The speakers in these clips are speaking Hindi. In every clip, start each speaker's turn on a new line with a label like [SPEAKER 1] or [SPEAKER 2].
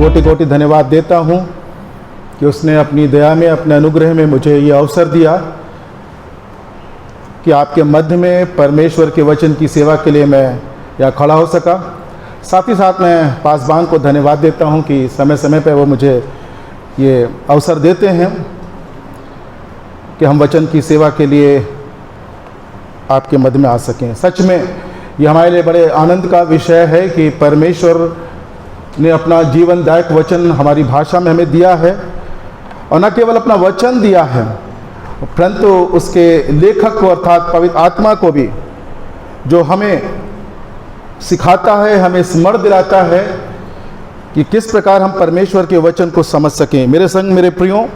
[SPEAKER 1] कोटि कोटि धन्यवाद देता हूँ कि उसने अपनी दया में, अपने अनुग्रह में मुझे ये अवसर दिया कि आपके मध्य में परमेश्वर के वचन की सेवा के लिए मैं यहाँ खड़ा हो सका। साथ ही साथ मैं पासबान को धन्यवाद देता हूँ कि समय समय पर वो मुझे ये अवसर देते हैं कि हम वचन की सेवा के लिए आपके मध्य में आ सकें। सच में ये हमारे लिए बड़े आनंद का विषय है कि परमेश्वर ने अपना जीवनदायक वचन हमारी भाषा में हमें दिया है, और न केवल अपना वचन दिया है परंतु उसके लेखक को अर्थात पवित्र आत्मा को भी, जो हमें सिखाता है, हमें स्मरण दिलाता है कि किस प्रकार हम परमेश्वर के वचन को समझ सकें। मेरे संग मेरे प्रियो,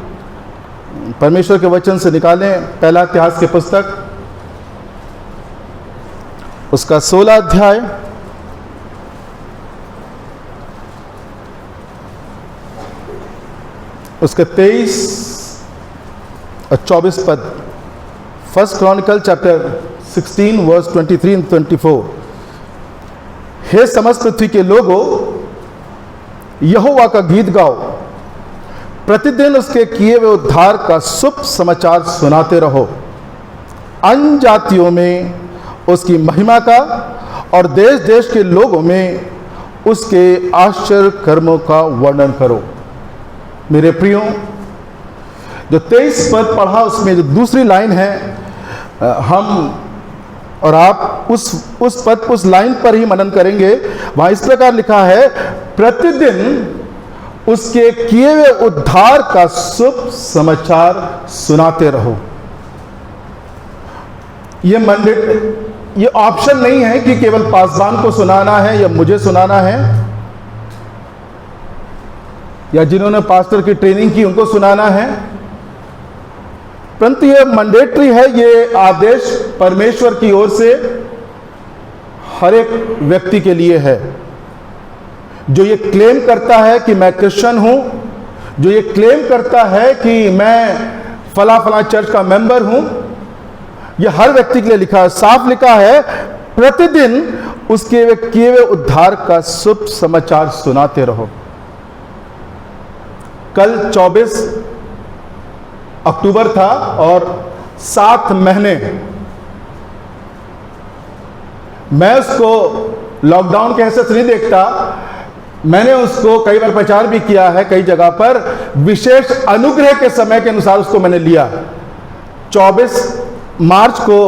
[SPEAKER 1] परमेश्वर के वचन से निकालें पहला इतिहास की पुस्तक, उसका 16 अध्याय, उसके 23 और 24 पद। First Chronicle chapter 16 verse 23 and 24। हे समस्त पृथ्वी के लोगों, यहोवा का गीत गाओ, प्रतिदिन उसके किए हुए उद्धार का शुभ समाचार सुनाते रहो। अन्य जातियों में उसकी महिमा का और देश देश के लोगों में उसके आश्चर्य कर्मों का वर्णन करो। मेरे प्रियो, जो 23 पद पढ़ा उसमें जो दूसरी लाइन है, हम और आप उस पद, उस लाइन पर ही मनन करेंगे। वहां इस प्रकार लिखा है, प्रतिदिन उसके किए हुए उद्धार का शुभ समाचार सुनाते रहो। ये ऑप्शन नहीं है कि केवल पासबान को सुनाना है या मुझे सुनाना है, या जिन्होंने पास्टर की ट्रेनिंग की उनको सुनाना है, परंतु ये मैंडेटरी है, ये आदेश परमेश्वर की ओर से हर एक व्यक्ति के लिए है जो ये क्लेम करता है कि मैं क्रिश्चियन हूं, जो ये क्लेम करता है कि मैं फला फला चर्च का मेंबर हूं। यह हर व्यक्ति के लिए लिखा है, साफ लिखा है, प्रतिदिन उसके किए हुए उद्धार का शुभ समाचार सुनाते रहो। कल 24 अक्टूबर था और 7 महीने मैं उसको लॉकडाउन के हैसियत से नहीं देखता। मैंने उसको कई बार प्रचार भी किया है कई जगह पर, विशेष अनुग्रह के समय के अनुसार उसको मैंने लिया। 24 मार्च को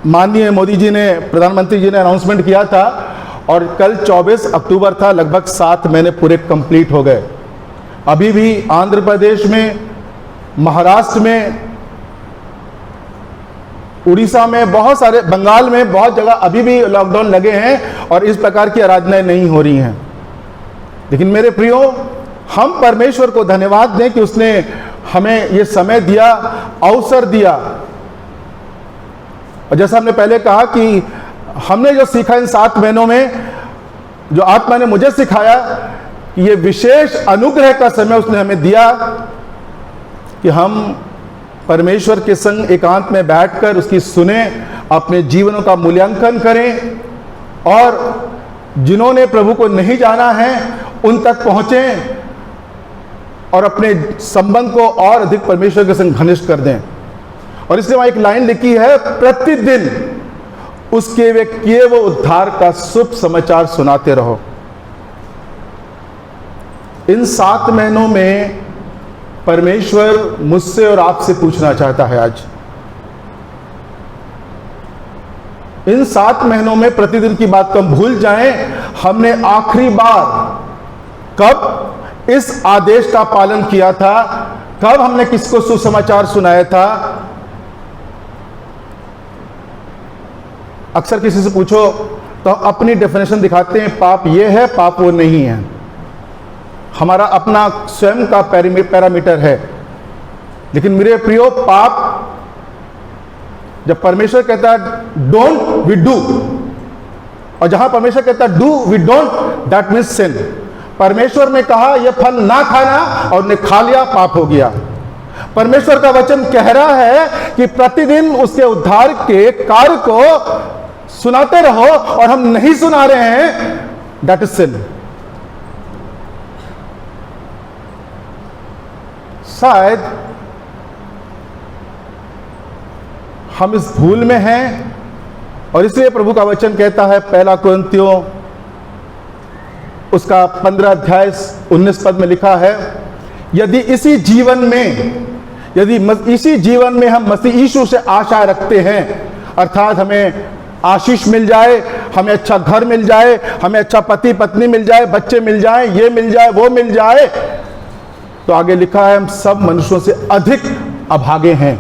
[SPEAKER 1] माननीय मोदी जी ने, प्रधानमंत्री जी ने अनाउंसमेंट किया था, और कल 24 अक्टूबर था। लगभग 7 महीने पूरे कंप्लीट हो गए। अभी भी आंध्र प्रदेश में, महाराष्ट्र में, उड़ीसा में, बहुत सारे, बंगाल में बहुत जगह अभी भी लॉकडाउन लगे हैं और इस प्रकार की आराधनाएं नहीं हो रही हैं। लेकिन मेरे प्रियो, हम परमेश्वर को धन्यवाद दें कि उसने हमें ये समय दिया, अवसर दिया। और जैसा हमने पहले कहा कि हमने जो सीखा इन 7 महीनों में, जो आत्मा ने मुझे सिखाया, ये विशेष अनुग्रह का समय उसने हमें दिया कि हम परमेश्वर के संग एकांत में बैठकर उसकी सुने, अपने जीवनों का मूल्यांकन करें, और जिन्होंने प्रभु को नहीं जाना है उन तक पहुंचें और अपने संबंध को और अधिक परमेश्वर के संग घनिष्ठ कर दें। और इसलिए वहां एक लाइन लिखी है, प्रतिदिन उसके वे किए वो उद्धार का शुभ समाचार सुनाते रहो। इन 7 महीनों में परमेश्वर मुझसे और आपसे पूछना चाहता है आज। इन 7 महीनों में प्रतिदिन की बात को हम भूल जाएं। हमने आखिरी बार कब इस आदेश का पालन किया था, कब हमने किसको सुसमाचार सुनाया था? अक्सर किसी से पूछो तो अपनी डेफिनेशन दिखाते हैं, पाप ये है, पाप वो नहीं है। हमारा अपना स्वयं का पैरामीटर है। लेकिन मेरे प्रियो, पाप, जब परमेश्वर कहता है डोंट वी डू, और जहां परमेश्वर कहता है do we don't, that means sin. परमेश्वर ने कहा यह फल ना खाना और ने खा लिया, पाप हो गया। परमेश्वर का वचन कह रहा है कि प्रतिदिन उसके उद्धार के कार्य को सुनाते रहो, और हम नहीं सुना रहे हैं, दैट इज सिन। शायद हम इस भूल में हैं, और इसलिए प्रभु का वचन कहता है, पहला कुरिन्थियों उसका 15 अध्याय 19 पद में लिखा है, यदि इसी जीवन में हम मसीह यीशु से आशा रखते हैं, अर्थात हमें आशीष मिल जाए, हमें अच्छा घर मिल जाए, हमें अच्छा पति पत्नी मिल जाए, बच्चे मिल जाए, ये मिल जाए, वो मिल जाए, तो आगे लिखा है हम सब मनुष्यों से अधिक अभागे हैं।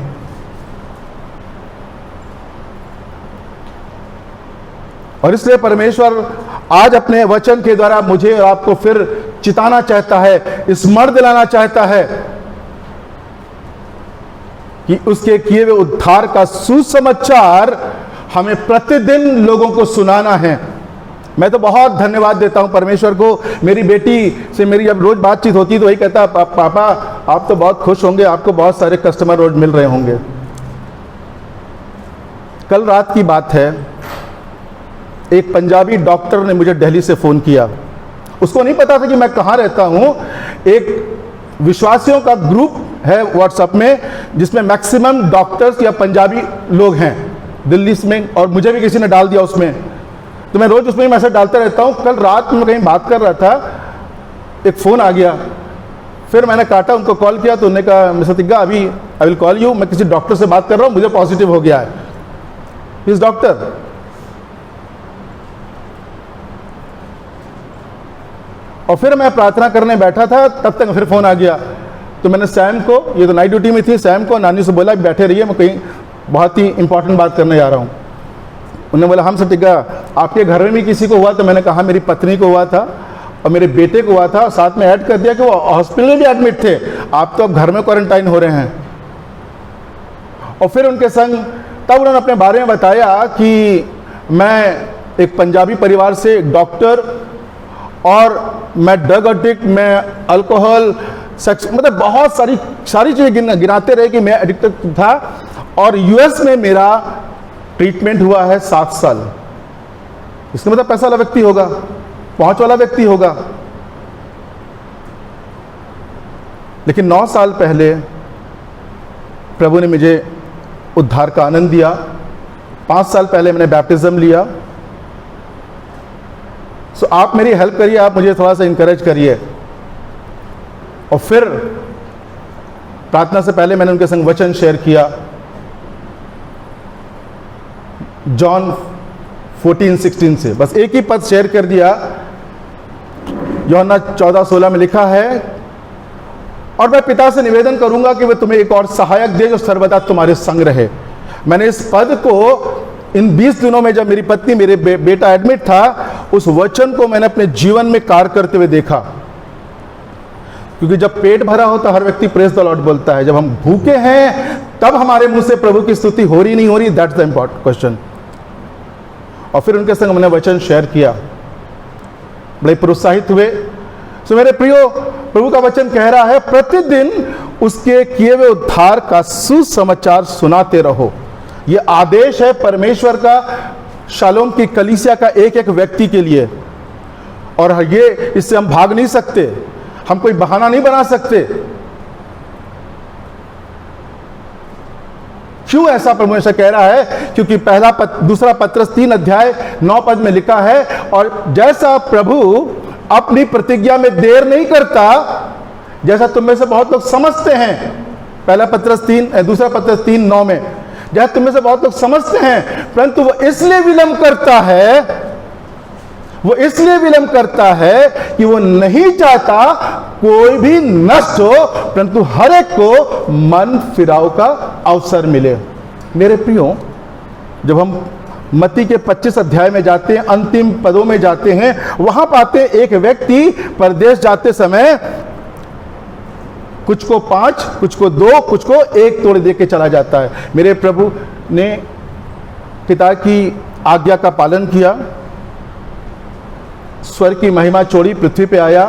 [SPEAKER 1] और इसलिए परमेश्वर आज अपने वचन के द्वारा मुझे और आपको फिर चिताना चाहता है, स्मरण दिलाना चाहता है कि उसके किए हुए उद्धार का सुसमाचार हमें प्रतिदिन लोगों को सुनाना है। मैं तो बहुत धन्यवाद देता हूं परमेश्वर को। मेरी बेटी से मेरी जब रोज बातचीत होती तो वही कहता, पापा आप तो बहुत खुश होंगे, आपको बहुत सारे कस्टमर रोज मिल रहे होंगे। कल रात की बात है, एक पंजाबी डॉक्टर ने मुझे दिल्ली से फ़ोन किया। उसको नहीं पता था कि मैं कहाँ रहता हूँ। एक विश्वासियों का ग्रुप है व्हाट्सएप में, जिसमें मैक्सिमम डॉक्टर्स या पंजाबी लोग हैं दिल्ली में, और मुझे भी किसी ने डाल दिया उसमें, तो मैं रोज़ उसमें मैसेज डालता रहता हूँ। कल रात में कहीं बात कर रहा था, एक फ़ोन आ गया, फिर मैंने काटा, उनको कॉल किया तो उन्होंने कहा, मिस्टर तिग्गा अभी आई विल कॉल यू, मैं किसी डॉक्टर से बात कर रहा हूँ, मुझे पॉजिटिव हो गया है। इस डॉक्टर और फिर मैं प्रार्थना करने बैठा था, तब तक फिर फ़ोन आ गया। तो मैंने सैम को, ये तो नाइट ड्यूटी में थी, सैम को नानी से बोला बैठे रहिए, मैं कहीं बहुत ही इंपॉर्टेंट बात करने जा रहा हूँ। उन्होंने बोला हम सब टिका, आपके घर में भी किसी को हुआ? तो मैंने कहा मेरी पत्नी को हुआ था और मेरे बेटे को हुआ था, साथ में ऐड कर दिया कि वो हॉस्पिटल में भी एडमिट थे, आप तो अब घर में क्वारंटाइन हो रहे हैं। और फिर उनके संग तब उन्होंने अपने बारे में बताया कि मैं एक पंजाबी परिवार से, एक डॉक्टर, और मैं ड्रग एडिक्ट, मैं अल्कोहल, सेक्स, मतलब बहुत सारी चीज़ें गिनाते रहे कि मैं एडिक्टेड था। और यूएस में मेरा ट्रीटमेंट हुआ है 7 साल। इसका मतलब पैसा वाला व्यक्ति होगा, पहुंच वाला व्यक्ति होगा। लेकिन 9 साल पहले प्रभु ने मुझे उद्धार का आनंद दिया। 5 साल पहले मैंने बैप्टिज्म लिया। सो आप मेरी हेल्प करिए, आप मुझे थोड़ा सा इंकरेज करिए। और फिर प्रार्थना से पहले मैंने उनके संग वचन शेयर किया, जॉन 14:16 से, बस एक ही पद शेयर कर दिया। यूहन्ना 14:16 में लिखा है, और मैं पिता से निवेदन करूंगा कि वह तुम्हें एक और सहायक दे जो सर्वदा तुम्हारे संग रहे। मैंने इस पद को इन 20 दिनों में, जब मेरी पत्नी, मेरे बेटा एडमिट था, उस वचन को मैंने अपने जीवन में कार्य करते हुए देखा। क्योंकि जब पेट भरा हो तो हर व्यक्ति प्रेज द लॉर्ड बोलता है, जब हम भूखे हैं तब हमारे मुंह से प्रभु की स्तुति हो रही नहीं हो रही, दैट्स द इंपॉर्टेंट क्वेश्चन। और फिर उनके संग मैंने वचन शेयर किया, बड़े प्रोत्साहित हुए। सो मेरे प्रियो, प्रभु का वचन कह रहा है प्रतिदिन उसके किए हुए उद्धार का सुसमाचार सुनाते रहो। यह आदेश है परमेश्वर का शालोम की कलीसिया का एक एक व्यक्ति के लिए, और ये इससे हम भाग नहीं सकते, हम कोई बहाना नहीं बना सकते। क्यों ऐसा परमेश्वर कह रहा है? क्योंकि दूसरा पत्रस 3 अध्याय 9 पद में लिखा है, और जैसा प्रभु अपनी प्रतिज्ञा में देर नहीं करता, जैसा तुम में से बहुत लोग समझते हैं। दूसरा पत्रस 3:9 में, जैसा तुम में से बहुत लोग समझते हैं, परंतु वो इसलिए विलंब करता है कि वो नहीं चाहता कोई भी नष्ट हो, परंतु हर एक को मन फिराव का अवसर मिले। मेरे प्रियो, जब हम मत्ती के 25 अध्याय में जाते हैं, अंतिम पदों में जाते हैं, वहां पाते हैं एक व्यक्ति परदेश जाते समय कुछ को 5, कुछ को 2, कुछ को 1 तोड़े दे के चला जाता है। मेरे प्रभु ने पिता की आज्ञा का पालन किया, स्वर्ग की महिमा छोड़ी, पृथ्वी पे आया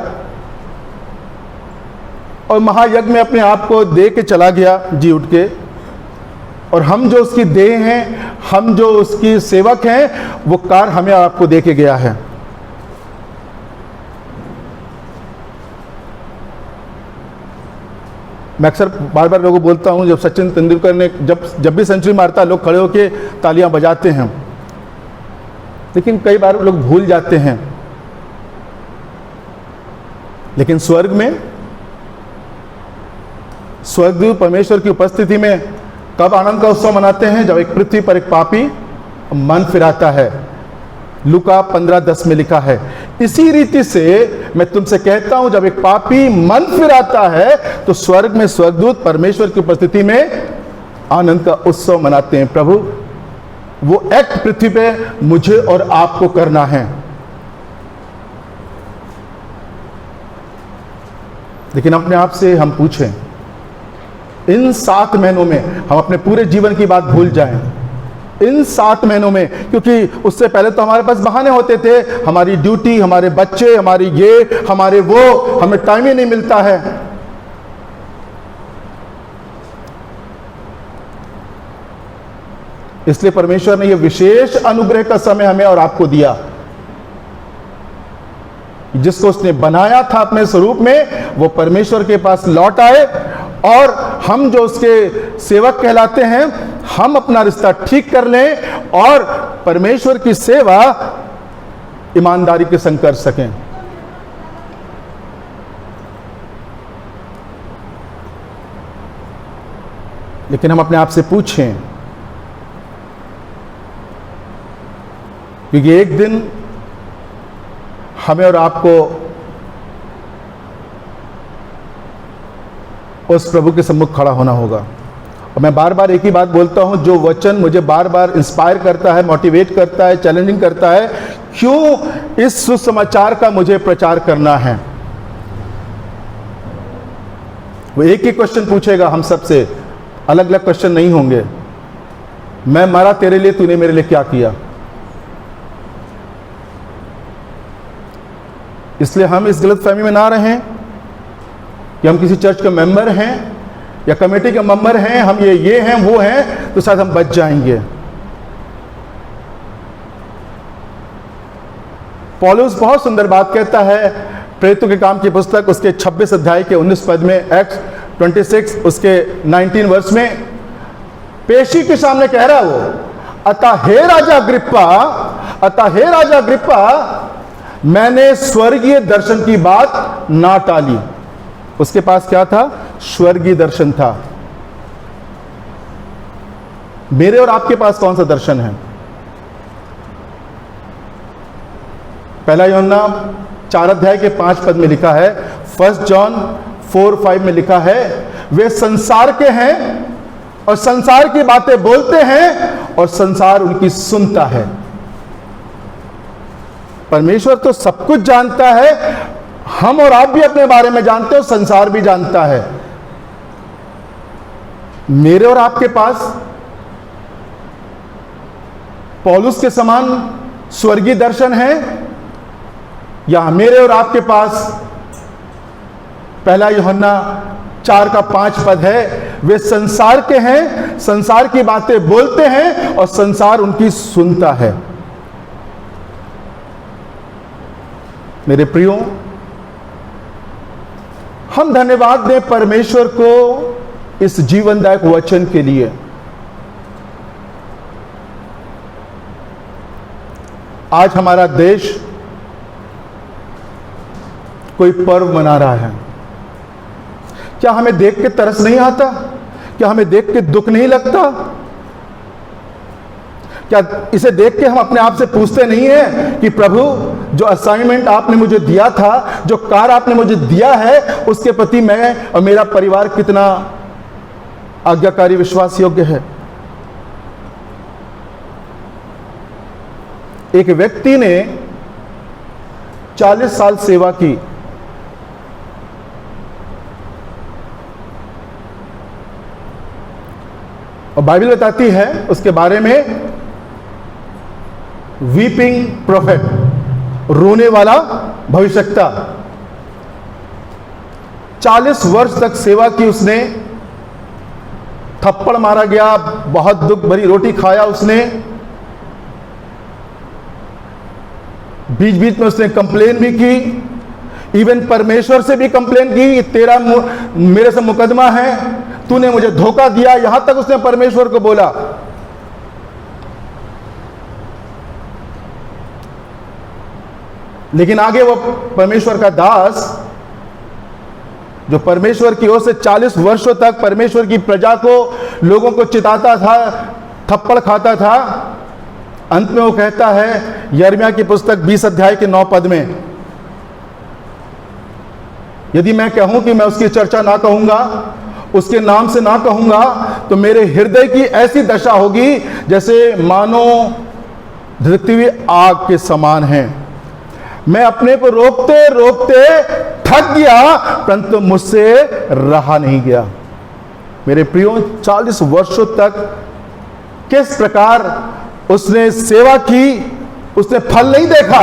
[SPEAKER 1] और महायज्ञ में अपने आप को दे के चला गया जी उठ के। और हम जो उसकी देह हैं, हम जो उसकी सेवक हैं, वो कार्य हमें आपको दे के गया है। मैं अक्सर बार बार लोगों को बोलता हूँ, जब सचिन तेंदुलकर ने जब भी सेंचुरी मारता है लोग खड़े होकर तालियां बजाते हैं, लेकिन कई बार लोग भूल जाते हैं। लेकिन स्वर्ग में स्वर्गदूत परमेश्वर की उपस्थिति में कब आनंद का उत्सव मनाते हैं? जब एक पृथ्वी पर एक पापी मन फिराता है। लूका 15:10 में लिखा है। इसी रीति से मैं तुमसे कहता हूं, जब एक पापी मन फिराता है तो स्वर्ग में स्वर्गदूत परमेश्वर की उपस्थिति में आनंद का उत्सव मनाते हैं। प्रभु, वो एक्ट पृथ्वी पे मुझे और आपको करना है। लेकिन अपने आप से हम पूछें, इन 7 महीनों में हम अपने पूरे जीवन की बात भूल जाएं। इन 7 महीनों में, क्योंकि उससे पहले तो हमारे पास बहाने होते थे, हमारी ड्यूटी, हमारे बच्चे, हमारी ये, हमारे वो, हमें टाइम ही नहीं मिलता है। इसलिए परमेश्वर ने यह विशेष अनुग्रह का समय हमें और आपको दिया, जिसको उसने बनाया था अपने स्वरूप में, वो परमेश्वर के पास लौट आए और हम जो उसके सेवक कहलाते हैं, हम अपना रिश्ता ठीक कर लें और परमेश्वर की सेवा ईमानदारी के संग कर सकें। लेकिन हम अपने आप से पूछें, क्योंकि एक दिन हमें और आपको उस प्रभु के सम्मुख खड़ा होना होगा। और मैं बार बार एक ही बात बोलता हूं, जो वचन मुझे बार बार इंस्पायर करता है, मोटिवेट करता है, चैलेंजिंग करता है, क्यों इस सुसमाचार का मुझे प्रचार करना है। वो एक ही क्वेश्चन पूछेगा हम सबसे, अलग अलग क्वेश्चन नहीं होंगे। मैं मरा तेरे लिए, तूने मेरे लिए क्या किया? इसलिए हम इस गलतफहमी में ना रहें कि हम किसी चर्च के मेंबर हैं या कमेटी के मेंबर हैं, हम ये हैं वो हैं, तो शायद हम बच जाएंगे। पौलुस बहुत सुंदर बात कहता है प्रेरितों के काम की पुस्तक उसके 26 अध्याय के 19 पद में, एक्ट 26 उसके 19 वर्ष में, पेशी के सामने कह रहा है वो, अतः हे राजा अग्रिप्पा, मैंने स्वर्गीय दर्शन की बात ना टाली। उसके पास क्या था? स्वर्गीय दर्शन था। मेरे और आपके पास कौन सा दर्शन है? पहला यूहन्ना 4 अध्याय के 5 पद में लिखा है, 1 जॉन 4:5 में लिखा है, वे संसार के हैं और संसार की बातें बोलते हैं और संसार उनकी सुनता है। परमेश्वर तो सब कुछ जानता है, हम और आप भी अपने बारे में जानते हो, संसार भी जानता है। मेरे और आपके पास पौलुस के समान स्वर्गीय दर्शन है, या मेरे और आपके पास पहला यूहन्ना 4 का 5 पद है, वे संसार के हैं, संसार की बातें बोलते हैं और संसार उनकी सुनता है। मेरे प्रियो, हम धन्यवाद दें परमेश्वर को इस जीवनदायक वचन के लिए। आज हमारा देश कोई पर्व मना रहा है। क्या हमें देख के तरस नहीं आता? क्या हमें देख के दुख नहीं लगता? क्या इसे देख के हम अपने आप से पूछते नहीं है कि प्रभु, जो असाइनमेंट आपने मुझे दिया था, जो कार्य आपने मुझे दिया है, उसके प्रति मैं और मेरा परिवार कितना आज्ञाकारी, विश्वास योग्य है? एक व्यक्ति ने 40 साल सेवा की, और बाइबल बताती है उसके बारे में, वीपिंग प्रोफेट, रोने वाला भविष्यवक्ता। 40 वर्ष तक सेवा की उसने, थप्पड़ मारा गया, बहुत दुख भरी रोटी खाया उसने, बीच बीच में उसने कंप्लेन भी की, इवन परमेश्वर से भी कंप्लेन की कि तेरा मेरे से मुकदमा है, तूने मुझे धोखा दिया, यहां तक उसने परमेश्वर को बोला। लेकिन आगे वो परमेश्वर का दास जो परमेश्वर की ओर से 40 वर्षों तक परमेश्वर की प्रजा को, लोगों को चिताता था, थप्पड़ खाता था, अंत में वो कहता है यिर्मयाह की पुस्तक 20 अध्याय के 9 पद में, यदि मैं कहूं कि मैं उसकी चर्चा ना कहूंगा, उसके नाम से ना कहूंगा, तो मेरे हृदय की ऐसी दशा होगी जैसे मानो धधकती हुई आग के समान है। मैं अपने को रोकते रोकते थक गया, परंतु मुझसे रहा नहीं गया। मेरे प्रियो, 40 वर्षों तक किस प्रकार उसने सेवा की, उसने फल नहीं देखा,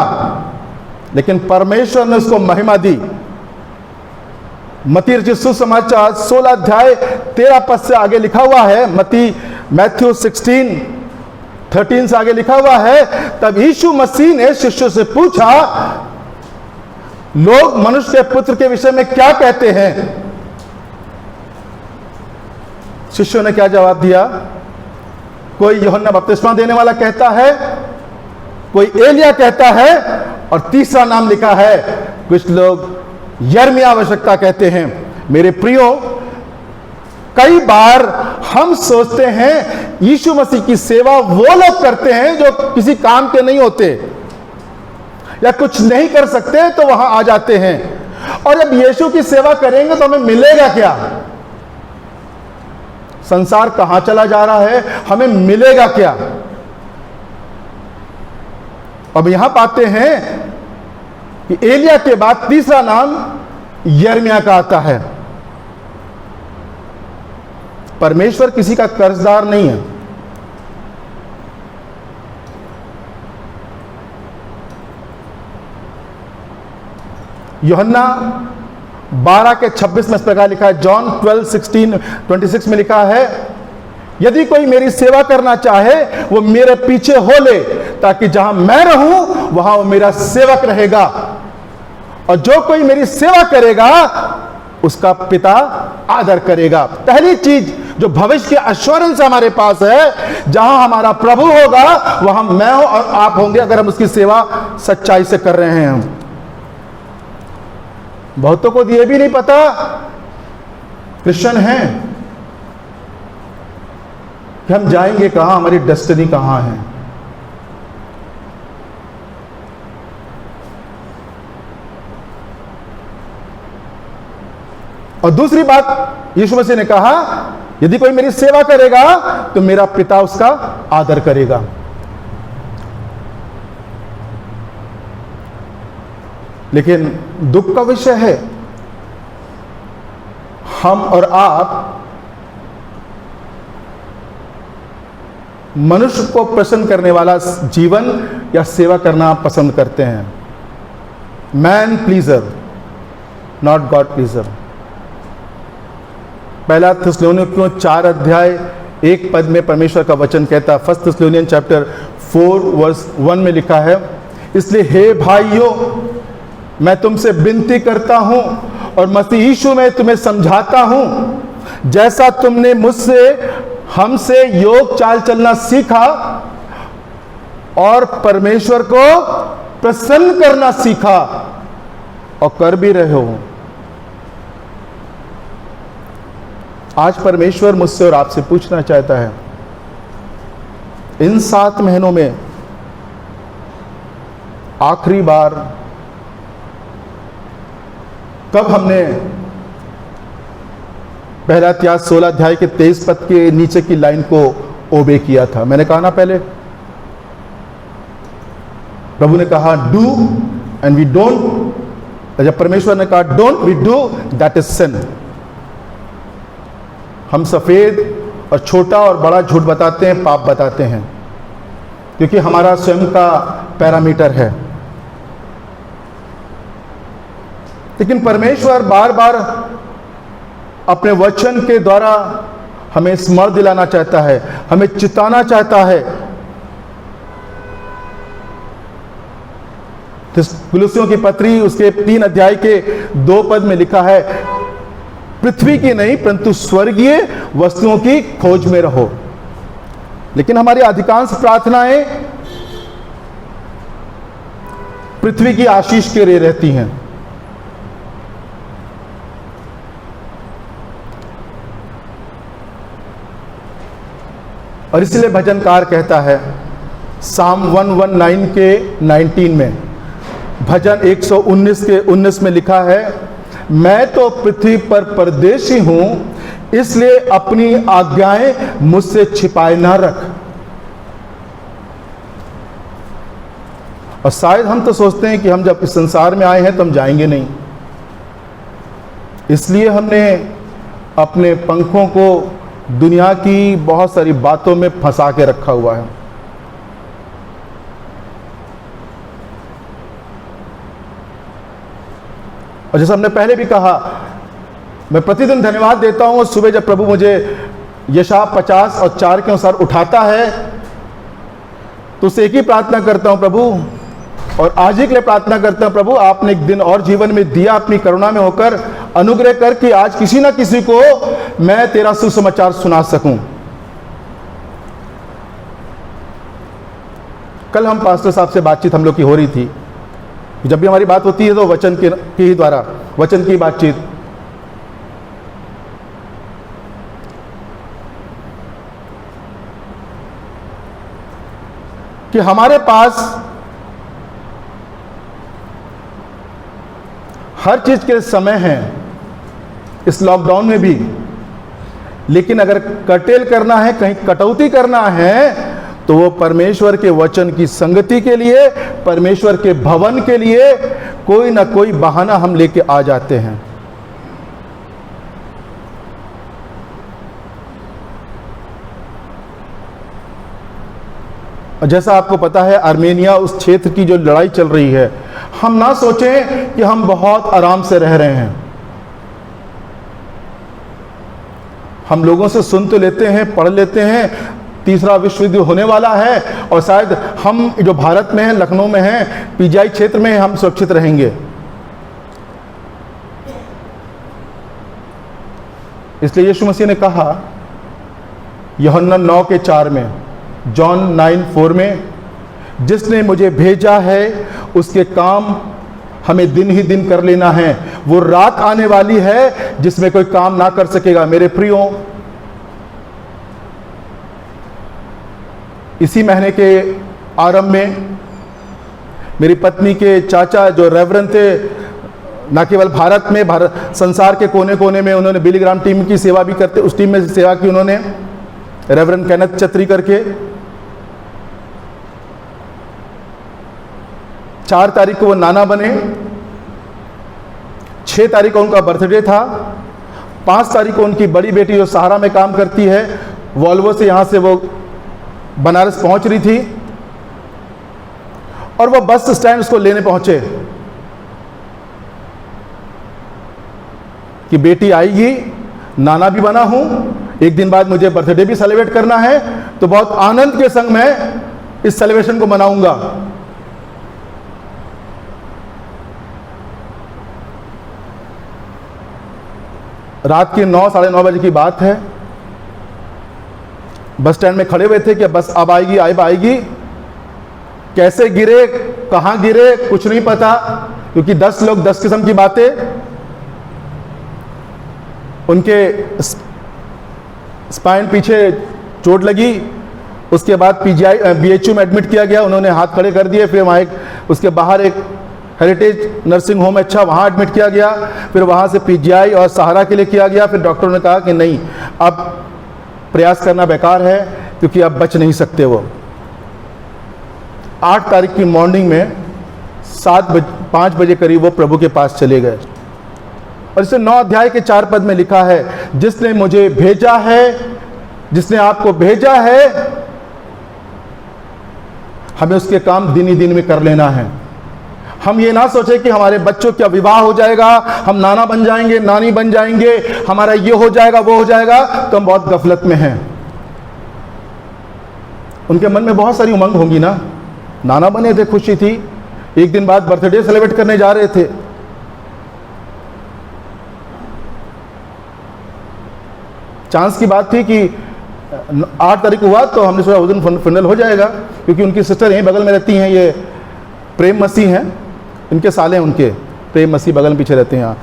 [SPEAKER 1] लेकिन परमेश्वर ने उसको महिमा दी। मत्ती रचित सुसमाचार 16 अध्याय 13 पद से आगे लिखा हुआ है, मैथ्यू 16:13 से आगे लिखा हुआ है, तब यीशु मसीह ने शिष्यों से पूछा, लोग मनुष्य के पुत्र के विषय में क्या कहते हैं? शिष्यों ने क्या जवाब दिया? कोई यूहन्ना बपतिस्मा देने वाला कहता है, कोई एलिया कहता है, और तीसरा नाम लिखा है, कुछ लोग यिर्मयाह आवश्यकता कहते हैं। मेरे प्रियो, कई बार हम सोचते हैं यीशु मसीह की सेवा वो लोग करते हैं जो किसी काम के नहीं होते या कुछ नहीं कर सकते, तो वहां आ जाते हैं। और जब यीशु की सेवा करेंगे तो हमें मिलेगा क्या? संसार कहां चला जा रहा है, हमें मिलेगा क्या? अब यहां पाते हैं कि एलिया के बाद तीसरा नाम यिर्मयाह का आता है। परमेश्वर किसी का कर्जदार नहीं है। यूहन्ना 12 के 26 में इस प्रकार लिखा है, जॉन 12:16-26 में लिखा है, यदि कोई मेरी सेवा करना चाहे वो मेरे पीछे हो ले, ताकि जहां मैं रहूं वहां वो मेरा सेवक रहेगा, और जो कोई मेरी सेवा करेगा उसका पिता आदर करेगा। पहली चीज जो भविष्य के एश्योरेंस हमारे पास है, जहां हमारा प्रभु होगा वहां मैं हूं और आप होंगे, अगर हम उसकी सेवा सच्चाई से कर रहे हैं। हम बहुतों को ये भी नहीं पता क्रिश्चियन हैं कि हम जाएंगे कहां, हमारी डेस्टिनी कहां है। और दूसरी बात यीशु मसीह ने कहा, यदि कोई मेरी सेवा करेगा तो मेरा पिता उसका आदर करेगा। लेकिन दुख का विषय है, हम और आप मनुष्य को प्रसन्न करने वाला जीवन या सेवा करना पसंद करते हैं। Man pleaser, not God pleaser. पहला थिस्सलुनीकियों 4 अध्याय 1 पद में परमेश्वर का वचन कहता है, 1 थिस्सलुनियन चैप्टर 4:1 में लिखा है, इसलिए हे भाइयों, मैं तुमसे विनती करता हूं और मसीह यीशु में तुम्हें समझाता हूं, जैसा तुमने मुझसे हमसे योग चाल चलना सीखा और परमेश्वर को प्रसन्न करना सीखा और कर भी रहे हो। आज परमेश्वर मुझसे और आपसे पूछना चाहता है, इन 7 महीनों में आखिरी बार कब हमने पहला इतिहास 16 अध्याय के 23 पद के नीचे की लाइन को ओबे किया था? मैंने कहा ना पहले, प्रभु ने कहा डू एंड वी डोंट। जब परमेश्वर ने कहा don't, we do, that is sin. हम सफेद और छोटा और बड़ा झूठ बताते हैं, पाप बताते हैं, क्योंकि हमारा स्वयं का पैरामीटर है। लेकिन परमेश्वर बार बार अपने वचन के द्वारा हमें स्मरण दिलाना चाहता है, हमें चिताना चाहता है कुलुस्सियों की पत्री उसके 3 अध्याय के 2 पद में लिखा है, पृथ्वी की नहीं परंतु स्वर्गीय वस्तुओं की खोज में रहो। लेकिन हमारी अधिकांश प्रार्थनाएं पृथ्वी की आशीष के लिए रहती हैं। और इसलिए भजनकार कहता है साम 119 के 19 में, भजन 119 के 19 में लिखा है, मैं तो पृथ्वी पर परदेशी हूं, इसलिए अपनी आज्ञाएं मुझसे छिपाए ना रख। और शायद हम तो सोचते हैं कि हम जब इस संसार में आए हैं तो हम जाएंगे नहीं, इसलिए हमने अपने पंखों को दुनिया की बहुत सारी बातों में फंसा के रखा हुआ है। और जैसे हमने पहले भी कहा, मैं प्रतिदिन धन्यवाद देता हूं। सुबह जब प्रभु मुझे यशायाह 50 और 4 के अनुसार उठाता है तो उससे एक ही प्रार्थना करता हूं प्रभु, और आज ही के लिए प्रार्थना करता हूं प्रभु, आपने एक दिन और जीवन में दिया, अपनी करुणा में होकर अनुग्रह कर कि आज किसी ना किसी को मैं तेरा सुसमाचार सुना सकूं। कल हम पास्टर साहब से बातचीत हम लोग की हो रही थी। जब भी हमारी बात होती है तो वचन के ही द्वारा, वचन की बातचीत। कि हमारे पास हर चीज के समय है इस लॉकडाउन में भी, लेकिन अगर कर्टेल करना है, कहीं कटौती करना है, तो वो परमेश्वर के वचन की संगति के लिए, परमेश्वर के भवन के लिए कोई ना कोई बहाना हम लेके आ जाते हैं। जैसा आपको पता है, आर्मेनिया उस क्षेत्र की जो लड़ाई चल रही है, हम ना सोचें कि हम बहुत आराम से रह रहे हैं। हम लोगों से सुन तो लेते हैं, पढ़ लेते हैं, तीसरा विश्व युद्ध होने वाला है और शायद हम जो भारत में हैं, लखनऊ में हैं, पीजीआई क्षेत्र में हम सुरक्षित रहेंगे। इसलिए यीशु मसीह ने कहा यूहन्ना 9 के 4 में, जॉन 9:4 में, जिसने मुझे भेजा है उसके काम हमें दिन ही दिन कर लेना है, वो रात आने वाली है जिसमें कोई काम ना कर सकेगा। मेरे प्रियो, इसी महीने के आरंभ में मेरी पत्नी के चाचा जो रेवरेंड थे, न केवल भारत में, संसार के कोने कोने में उन्होंने बिली ग्राम टीम की सेवा भी करते, उस टीम में सेवा की उन्होंने, रेवरेंड केनेथ चत्री करके। 4 तारीख को वो नाना बने, 6 तारीख को उनका बर्थडे था, 5 तारीख को उनकी बड़ी बेटी जो सहारा में काम करती है, वॉल्वो से यहाँ से वो बनारस पहुंच रही थी और वो बस स्टैंड उसको लेने पहुंचे कि बेटी आएगी, नाना भी बना हूं, एक दिन बाद मुझे बर्थडे भी सेलिब्रेट करना है, तो बहुत आनंद के संग मैं इस सेलिब्रेशन को मनाऊंगा। रात के 9, साढ़े 9 बजे की बात है। बस स्टैंड में खड़े हुए थे कि बस अब आएगी, अब आएगी। कैसे गिरे, कहां गिरे, कुछ नहीं पता, क्योंकि 10 लोग 10 किस्म की बातें। उनके स्पाइन पीछे चोट लगी, उसके बाद पीजीआई बीएचयू में एडमिट किया गया, उन्होंने हाथ खड़े कर दिए। फिर वहाँ उसके बाहर एक हेरिटेज नर्सिंग होम अच्छा, वहाँ एडमिट किया गया, फिर वहाँ से पीजीआई और सहारा के लिए किया गया। फिर डॉक्टरों ने कहा कि नहीं, अब प्रयास करना बेकार है क्योंकि अब बच नहीं सकते। वो 8 तारीख की मॉर्निंग में 5 बजे करीब वो प्रभु के पास चले गए। और इसे 9 अध्याय के 4 पद में लिखा है, जिसने मुझे भेजा है, जिसने आपको भेजा है, हमें उसके काम दिन ही दिन में कर लेना है। हम ये ना सोचे कि हमारे बच्चों का विवाह हो जाएगा, हम नाना बन जाएंगे, नानी बन जाएंगे, हमारा ये हो जाएगा, वो हो जाएगा, तो हम बहुत गफलत में हैं। उनके मन में बहुत सारी उमंग होंगी ना, नाना बने थे, खुशी थी, एक दिन बाद बर्थडे सेलिब्रेट करने जा रहे थे। चांस की बात थी कि 8 तारीख हुआ तो हमने सोचा उस दिन फाइनल हो जाएगा, क्योंकि उनकी सिस्टर यहीं बगल में रहती हैं, ये प्रेम मसीह हैं, इनके साले हैं उनके, प्रेम मसीह बगल में पीछे रहते हैं यहाँ।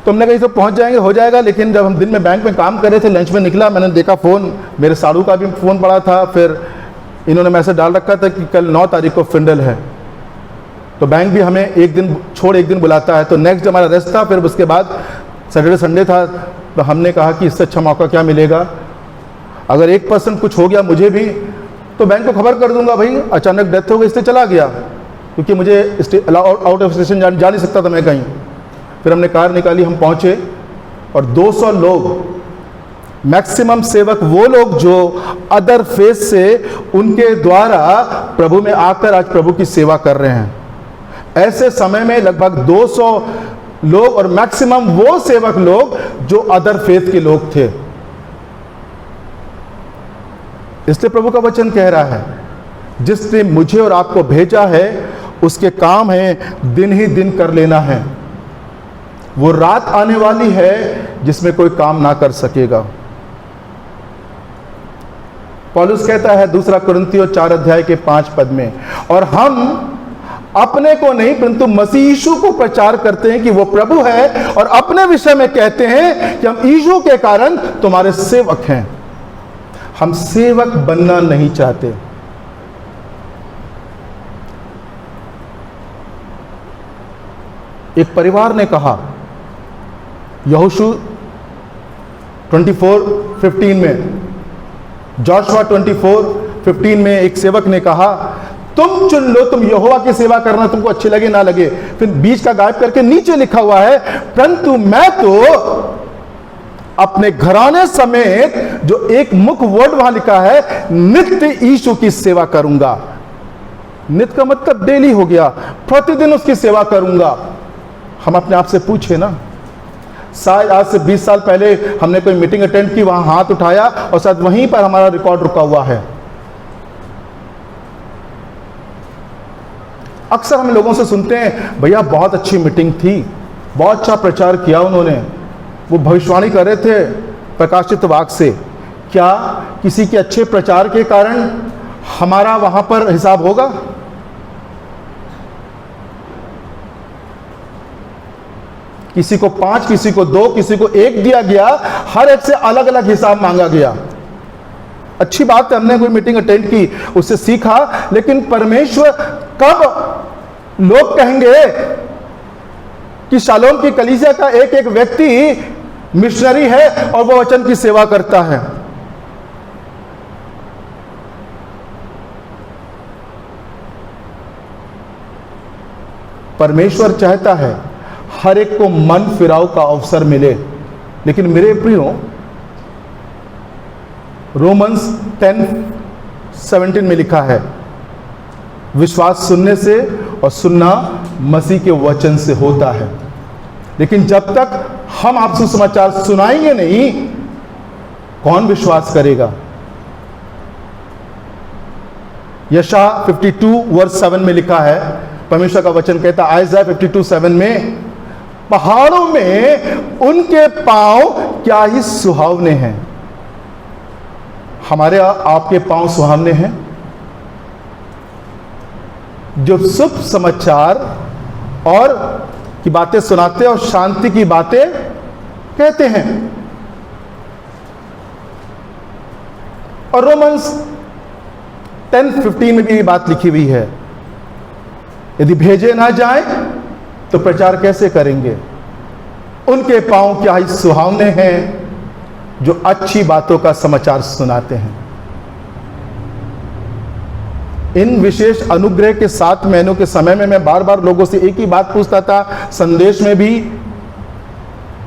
[SPEAKER 1] तो हमने कहा सब पहुँच जाएंगे, हो जाएगा। लेकिन जब हम दिन में बैंक में काम कर रहे थे, लंच में निकला, मैंने देखा फ़ोन, मेरे साड़ू का भी फ़ोन पड़ा था, फिर इन्होंने मैसेज डाल रखा था कि कल 9 तारीख को फिनरल है। तो बैंक भी हमें एक दिन छोड़ एक दिन बुलाता है। तो नेक्स्ट डे हमारा रेस्ट था, फिर उसके बाद सैटरडे संडे था। तो हमने कहा कि इससे अच्छा मौका क्या मिलेगा, अगर 1% कुछ हो गया मुझे भी तो बैंक को खबर कर दूंगा, भाई अचानक डेथ हो गई इसलिए चला गया, क्योंकि मुझे आउट ऑफ स्टेशन जा नहीं सकता था मैं कहीं। फिर हमने कार निकाली, हम पहुँचे और 200 लोग, मैक्सिमम सेवक वो लोग जो अदर फेथ से उनके द्वारा प्रभु में आकर आज प्रभु की सेवा कर रहे हैं। ऐसे समय में लगभग 200 लोग और मैक्सिमम वो सेवक लोग जो अदर फेथ के लोग थे। इसलिए प्रभु का वचन कह रहा है, जिसने मुझे और आपको भेजा है उसके काम है दिन ही दिन कर लेना है। वो रात आने वाली है जिसमें कोई काम ना कर सकेगा। पौलुस कहता है 2 कुरिन्थियों 4 अध्याय के 5 पद में, और हम अपने को नहीं परंतु मसीह यीशु को प्रचार करते हैं कि वो प्रभु है, और अपने विषय में कहते हैं कि हम यीशु के कारण तुम्हारे सेवक हैं। हम सेवक बनना नहीं चाहते। एक परिवार ने कहा, यहोशू 24:15 में, जोशुआ 24:15 में एक सेवक ने कहा, तुम चुन लो, तुम यहोवा की सेवा करना, तुमको अच्छी लगे ना लगे। फिर बीच का गायब करके नीचे लिखा हुआ है, परंतु मैं तो अपने घराने समेत, जो एक मुख्य वर्ड वहां लिखा है, नित्य यीशु की सेवा करूंगा। नित्य का मतलब डेली हो गया, प्रतिदिन उसकी सेवा करूंगा। हम अपने आप से पूछे ना, शायद आज से 20 साल पहले हमने कोई मीटिंग अटेंड की, वहां हाथ उठाया और शायद वहीं पर हमारा रिकॉर्ड रुका हुआ है। अक्सर हम लोगों से सुनते हैं, भैया बहुत अच्छी मीटिंग थी, बहुत अच्छा प्रचार किया उन्होंने, वो भविष्यवाणी कर रहे थे प्रकाशित वाक्य से। क्या किसी के अच्छे प्रचार के कारण हमारा वहां पर हिसाब होगा? किसी को 5, किसी को 2, किसी को 1 दिया गया, हर एक से अलग अलग हिसाब मांगा गया। अच्छी बात है, हमने कोई मीटिंग अटेंड की, उससे सीखा, लेकिन परमेश्वर कब लोग कहेंगे कि शालोम की कलीसिया का एक एक व्यक्ति मिशनरी है और वो वचन की सेवा करता है? परमेश्वर चाहता है हर एक को मन फिराव का अवसर मिले। लेकिन मेरे प्रियो, रोमन्स 10:17 में लिखा है, विश्वास सुनने से और सुनना मसीह के वचन से होता है। लेकिन जब तक हम आपसे समाचार सुनाएंगे नहीं, कौन विश्वास करेगा? यशायाह 52:7 में लिखा है, परमेश्वर का वचन कहता है, आइज़ाया 52:7 में, पहाड़ों में उनके पांव क्या ही सुहावने हैं। हमारे आपके पांव सुहावने हैं जो शुभ समाचार और की बातें सुनाते और शांति की बातें कहते हैं। और रोमन्स 10:15 में भी ये बात लिखी हुई है, यदि भेजे ना जाए तो प्रचार कैसे करेंगे? उनके पांव क्या ही सुहावने हैं जो अच्छी बातों का समाचार सुनाते हैं। इन विशेष अनुग्रह के 7 महीनों के समय में मैं बार बार लोगों से एक ही बात पूछता था, संदेश में भी,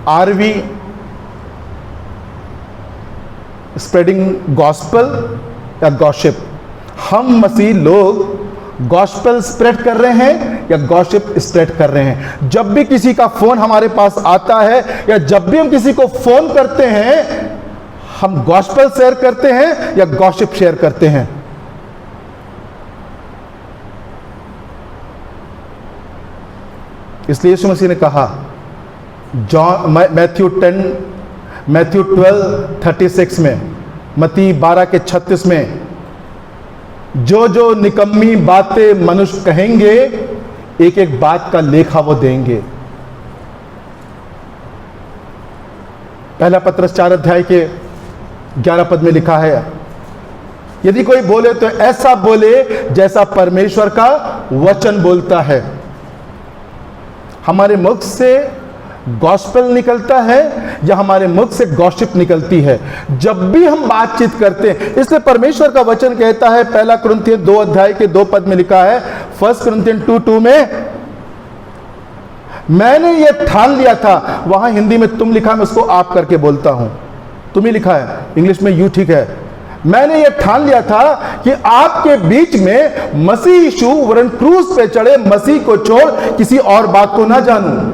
[SPEAKER 1] आरवी स्प्रेडिंग गॉस्पेल या गॉसिप, हम मसीह लोग गॉस्पेल स्प्रेड कर रहे हैं या गॉसिप स्प्रेड कर रहे हैं? जब भी किसी का फोन हमारे पास आता है या जब भी हम किसी को फोन करते हैं, हम गॉस्पेल शेयर करते हैं या गॉसिप शेयर करते हैं? इसलिए यीशु मसीह ने कहा मैथ्यू 12:36 में, मत्ती 12:36 में, जो जो निकम्मी बातें मनुष्य कहेंगे एक एक बात का लेखा वो देंगे। पहला पत्रस 4:11 पद में लिखा है, यदि कोई बोले तो ऐसा बोले जैसा परमेश्वर का वचन बोलता है। हमारे मुख से गॉस्पेल निकलता है या हमारे मुख से गॉसिप निकलती है जब भी हम बातचीत करते हैं। इसलिए परमेश्वर का वचन कहता है, पहला कुरिन्थियन 2 पद में लिखा है, 1 कुरिन्थियन 2:2 में, मैंने ये ठान लिया था। वहां हिंदी में तुम लिखा, मैं उसको आप करके बोलता हूं, तुम ही लिखा है, इंग्लिश में यू ठीक है। मैंने ये ठान लिया था कि आपके बीच में मसीह यीशु वरन क्रूस पे चढ़े मसीह को छोड़ किसी और बात को ना जानूं।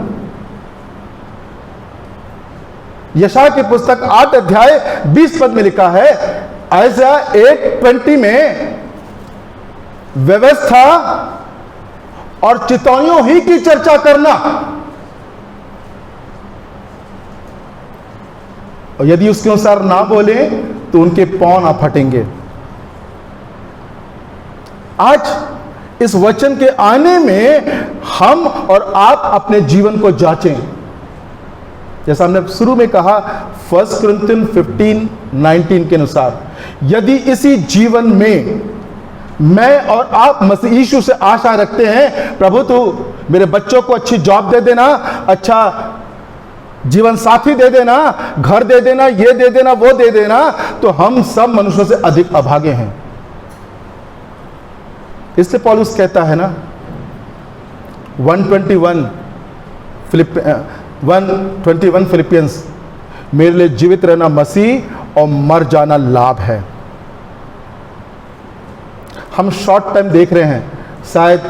[SPEAKER 1] यशायाह की पुस्तक 8:20 पद में लिखा है, आयसाया 8:20 में, व्यवस्था और चितौनियों ही की चर्चा करना, और यदि उसके अनुसार ना बोले तो उनके पांव ना फटेंगे। आज इस वचन के आने में हम और आप अपने जीवन को जांचें। जैसा हमने शुरू में कहा 1 कुरिन्थियन 15:19 के अनुसार, यदि इसी जीवन में मैं और आप मसीह यीशु से आशा रखते हैं, प्रभु तू मेरे बच्चों को अच्छी जॉब दे देना, अच्छा जीवन साथी दे देना, घर दे देना, ये दे देना, वो दे देना, तो हम सब मनुष्यों से अधिक अभागे हैं। इसलिए पौलुस कहता है ना 121 फिलिपियंस, मेरे लिए जीवित रहना मसीह और मर जाना लाभ है। हम शॉर्ट टाइम देख रहे हैं, शायद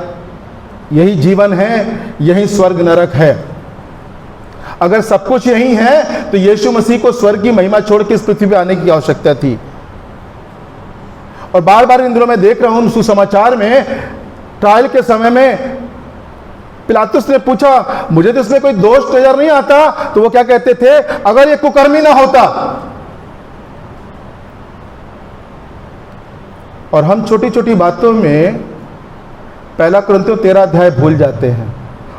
[SPEAKER 1] यही जीवन है, यही स्वर्ग नरक है। अगर सब कुछ यही है तो यीशु मसीह को स्वर्ग की महिमा छोड़ के इस पृथ्वी पे आने की आवश्यकता थी। और बार बार इन दिनों में देख रहा हूं सुसमाचार में, ट्रायल के समय में पिलातुस ने पूछा, मुझे तो इसमें कोई दोष नजर नहीं आता, तो वो क्या कहते थे, अगर ये कुकर्मी ना होता। और हम छोटी छोटी बातों में 1 कुरिन्थियों 13 भूल जाते हैं।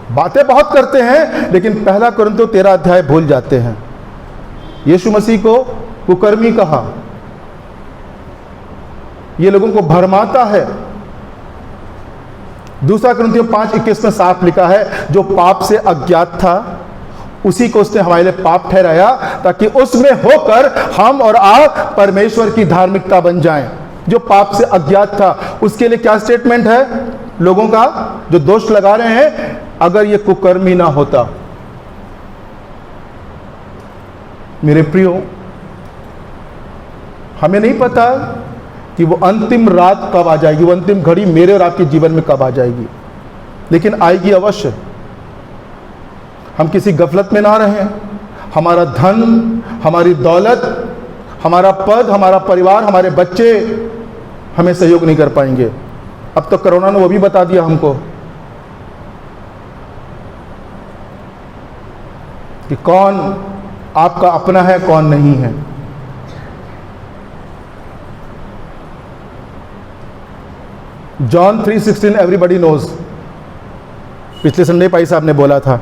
[SPEAKER 1] बातें बहुत करते हैं लेकिन 1 कुरिन्थियों 13 भूल जाते हैं। यीशु मसीह को कुकर्मी कहा, ये लोगों को भरमाता है। 2 कुरिन्थियों 5:21 में साफ लिखा है, जो पाप से अज्ञात था उसी को उसने हमारे लिए पाप ठहराया, ताकि उसमें होकर हम और आप परमेश्वर की धार्मिकता बन जाएं। जो पाप से अज्ञात था, उसके लिए क्या स्टेटमेंट है लोगों का जो दोष लगा रहे हैं, अगर ये कुकर्मी ना होता। मेरे प्रियो, हमें नहीं पता कि वो अंतिम रात कब आ जाएगी, वो अंतिम घड़ी मेरे और आपके जीवन में कब आ जाएगी, लेकिन आएगी अवश्य। हम किसी गफलत में ना रहें। हमारा धन, हमारी दौलत, हमारा पद, हमारा परिवार, हमारे बच्चे हमें सहयोग नहीं कर पाएंगे। अब तो कोरोना ने वो भी बता दिया हमको कि कौन आपका अपना है, कौन नहीं है। जॉन 3:16 एवरीबडी नोज, पिछले संडे भाई साहब ने बोला था,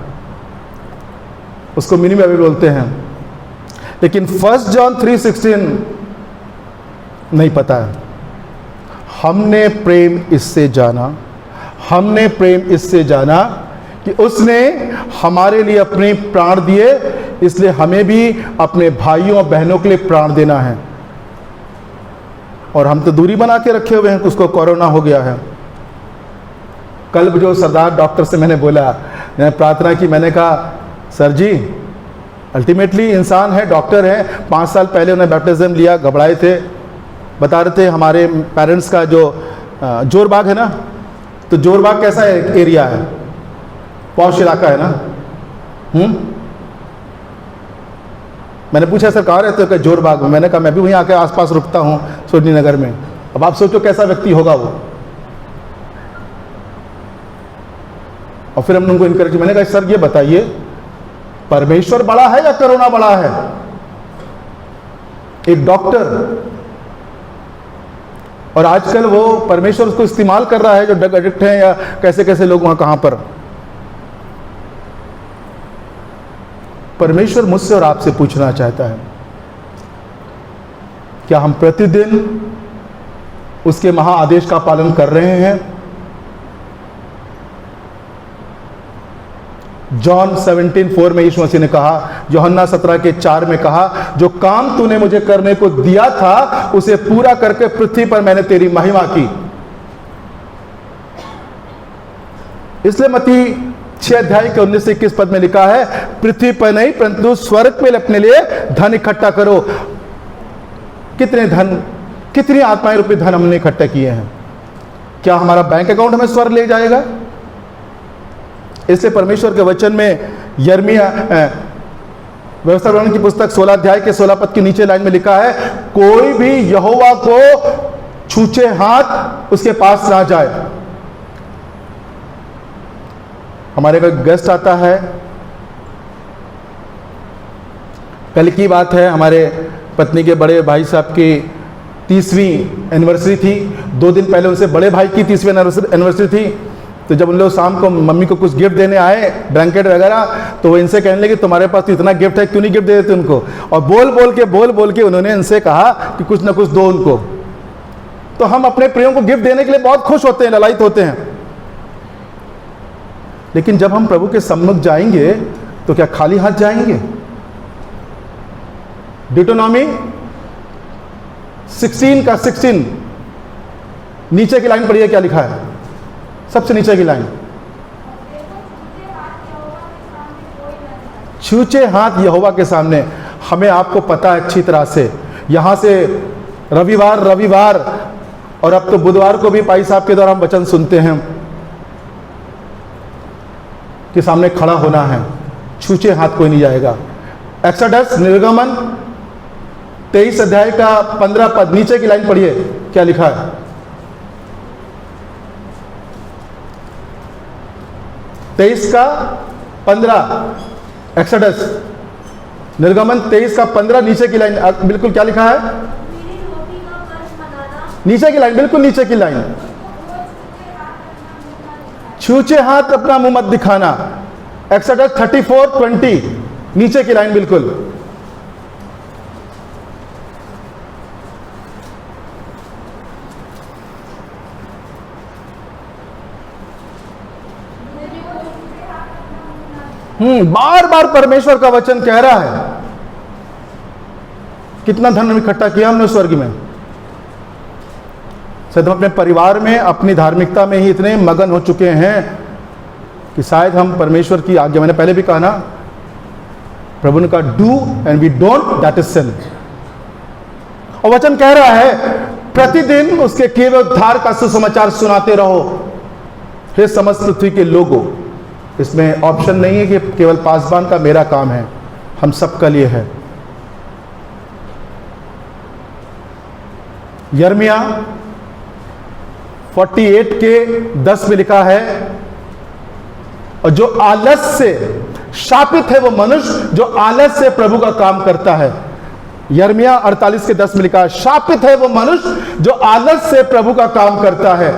[SPEAKER 1] उसको मिनी बाइबल बोलते हैं, लेकिन 1 जॉन 3:16 नहीं पता है। हमने प्रेम इससे जाना, हमने प्रेम इससे जाना कि उसने हमारे लिए अपने प्राण दिए, इसलिए हमें भी अपने भाइयों और बहनों के लिए प्राण देना है। और हम तो दूरी बना के रखे हुए हैं, उसको कोरोना हो गया है। कल जो सरदार डॉक्टर से मैंने बोला, मैंने प्रार्थना की, मैंने कहा सर जी अल्टीमेटली इंसान है, डॉक्टर है, 5 साल पहले उन्हें बैप्टिज्म लिया, घबराए थे, बता रहे थे हमारे पेरेंट्स का जो जोरबाग है ना, तो जोरबाग कैसा एरिया है, पॉश इलाका है ना। मैंने पूछा सर कहाँ रहते हो, क्या जोरबाग में। मैंने कहा मैं भी वहीं आके आसपास रुकता हूँ सोडनी नगर में। अब आप सोचो कैसा व्यक्ति होगा वो। और फिर हमने उनको इनकरेज, मैंने कहा सर ये बताइए परमेश्वर बड़ा है या कोरोना बड़ा है? एक डॉक्टर, और आजकल वो परमेश्वर उसको इस्तेमाल कर रहा है जो ड्रग एडिक्ट हैं या कैसे कैसे लोग वहां कहां पर। परमेश्वर मुझसे और आपसे पूछना चाहता है, क्या हम प्रतिदिन उसके महाआदेश का पालन कर रहे हैं? जॉन 17:4 में यीशु मसीह ने कहा, यूहन्ना 17:4 में कहा, जो काम तूने मुझे करने को दिया था उसे पूरा करके पृथ्वी पर मैंने तेरी महिमा की। इसलिए मत्ती 6:19-21 पद में लिखा है, पृथ्वी पर नहीं परंतु स्वर्ग में अपने लिए धन इकट्ठा करो। कितने धन, कितनी आत्माएं रूपी धन हमने इकट्ठा किए हैं? क्या हमारा बैंक अकाउंट हमें स्वर्ग ले जाएगा? इसलिए परमेश्वर के वचन में यिर्मयाह व्यवस्था वर्णन की पुस्तक 16 अध्याय के 16 पद के नीचे लाइन में लिखा है, कोई भी यहोवा को छूचे हाथ उसके पास ना जाए। हमारे घर गेस्ट आता है, कल की बात है, हमारे पत्नी के बड़े भाई साहब की 30वीं एनिवर्सरी थी। 2 दिन पहले उनसे बड़े भाई की 30वीं एनिवर्सरी थी। तो जब उन लोग शाम को मम्मी को कुछ गिफ्ट देने आए, ब्लैंकेट वगैरह, तो वो इनसे कहने लगे तुम्हारे पास तो इतना गिफ्ट है, क्यों नहीं गिफ्ट दे देते उनको? और बोल बोल के उन्होंने इनसे कहा कि कुछ ना कुछ दो उनको। तो हम अपने प्रियों को गिफ्ट देने के लिए बहुत खुश होते हैं, ललायित होते हैं, लेकिन जब हम प्रभु के सम्मुख जाएंगे तो क्या खाली हाथ जाएंगे? डिटोनॉमी 16:16 नीचे की लाइन पढ़िए, क्या लिखा है? सबसे नीचे की लाइन, छूचे हाथ यहोवा के सामने। हमें आपको पता है अच्छी तरह से, यहां से रविवार और अब तो बुधवार को भी पाई साहब के द्वारा हम वचन सुनते हैं कि सामने खड़ा होना है, छूचे हाथ कोई नहीं जाएगा। एक्सोडस निर्गमन 23 अध्याय का 15 पद नीचे की लाइन पढ़िए, क्या लिखा है? तेईस का 15 एक्सोडस निर्गमन 23 का 15 नीचे की लाइन, बिल्कुल क्या लिखा है? नीचे की लाइन, बिल्कुल नीचे की लाइन, छूचे हाथ अपना मुंह मत दिखाना। एक्सोडस 34:20 नीचे की लाइन बिल्कुल। बार बार परमेश्वर का वचन कह रहा है। कितना धन इकट्ठा किया हमने स्वर्ग में। शायद हम अपने परिवार में अपनी धार्मिकता में ही इतने मगन हो चुके हैं कि शायद हम परमेश्वर की आज्ञा, मैंने पहले भी कहा ना, प्रभु ने कहा do and we don't, that is sin. और वचन कह रहा है प्रतिदिन उसके किए हुए उद्धार का सुसमाचार सुनाते रहो, हे समस्त पृथ्वी के लोगों। इसमें ऑप्शन नहीं है कि केवल पासबान का मेरा काम है, हम सबका लिए है। यिर्मयाह 48 के 10 में लिखा है, और जो आलस से शापित है वो मनुष्य जो आलस से प्रभु का काम करता है। यिर्मयाह 48 के 10 में लिखा है, शापित है वो मनुष्य जो आलस से प्रभु का काम करता है।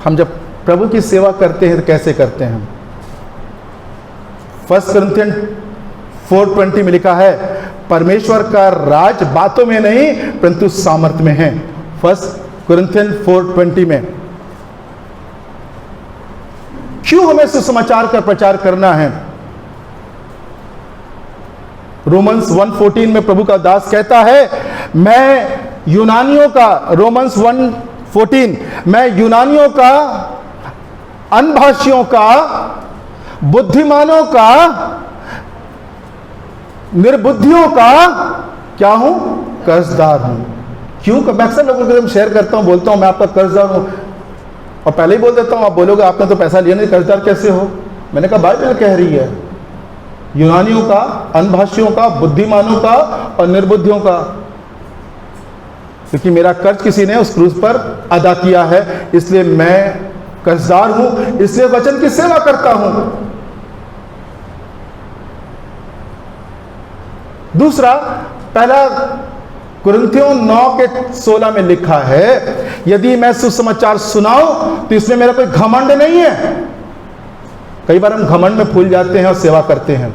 [SPEAKER 1] हम जब प्रभु की सेवा करते हैं तो कैसे करते हैं? 1 कुरिन्थियन 4:20 में लिखा है, परमेश्वर का राज बातों में नहीं परंतु सामर्थ्य में है। 1 कुरिन्थियन 4:20 में। क्यों हमें सुसमाचार का प्रचार करना है? रोमन्स 1:14 में प्रभु का दास कहता है, मैं यूनानियों का, रोमन्स 1:14, मैं यूनानियों का, अनभाषियों का, बुद्धिमानों का, निर्बुद्धियों का क्या हूं? कर्जदार हूं। क्यों? मैं अक्सर लोगों के साथ शेयर करता हूं, बोलता हूं मैं आपका कर्जदार हूं, और पहले ही बोल देता हूं, आप बोलोगे आपने तो पैसा लिया नहीं, कर्जदार कैसे हो? मैंने कहा बाइबल कह रही है, यूनानियों का, अनभाषियों का, बुद्धिमानों का और निर्बुद्धियों का। क्योंकि मेरा कर्ज किसी ने उस क्रूस पर अदा किया है, इसलिए मैं कर्जदार हूं, इसलिए वचन की सेवा करता हूं। दूसरा, पहला कुरिन्थियों 9:16 में लिखा है, यदि मैं सुसमाचार सुनाऊं तो इसमें मेरा कोई घमंड नहीं है। कई बार हम घमंड में फूल जाते हैं और सेवा करते हैं।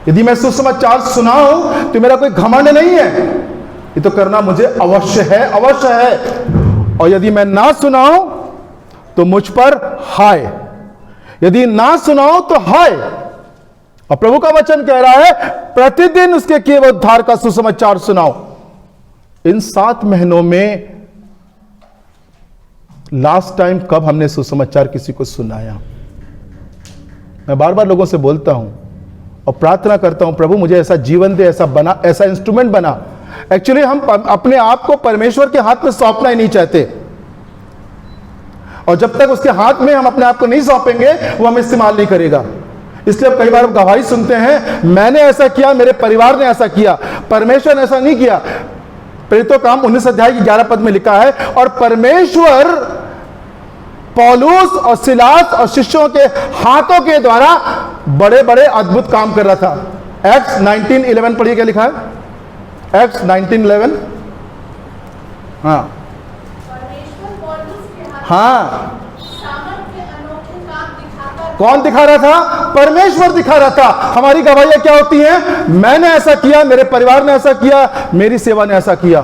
[SPEAKER 1] यदि मैं सुसमाचार सुनाऊं तो मेरा कोई घमंड नहीं है, ये तो करना मुझे अवश्य है, अवश्य है। और यदि मैं ना सुनाऊं तो मुझ पर हाय, यदि ना सुनाऊं तो हाय। और प्रभु का वचन कह रहा है, प्रतिदिन उसके किए हुए उद्धार का सुसमाचार सुनाओ। इन 7 महीनों में लास्ट टाइम कब हमने सुसमाचार किसी को सुनाया? मैं बार बार लोगों से बोलता हूं और प्रार्थना करता हूं, प्रभु मुझे ऐसा जीवन दे, ऐसा बना, ऐसा इंस्ट्रूमेंट बना। एक्चुअली हम अपने आप को परमेश्वर के हाथ में सौंपना ही नहीं चाहते, और जब तक उसके हाथ में हम अपने आप को नहीं सौंपेंगे वो हम इस्तेमाल नहीं करेगा। इसलिए कई बार गवाही सुनते हैं, मैंने ऐसा किया, मेरे परिवार ने ऐसा किया, परमेश्वर ने ऐसा नहीं किया। प्रेरितों काम 19 अध्याय की 11 पद में लिखा है, और परमेश्वर पौलुस और सिलास और शिष्यों के हाथों के द्वारा बड़े बड़े अद्भुत काम कर रहा था। एक्ट्स 19:11 पढ़िए, क्या लिखा है? एक्ट्स 19:11। हाँ हाँ, कौन दिखा रहा था? परमेश्वर दिखा रहा था। हमारी गवाहियां क्या होती हैं? मैंने ऐसा किया, मेरे परिवार ने ऐसा किया, मेरी सेवा ने ऐसा किया।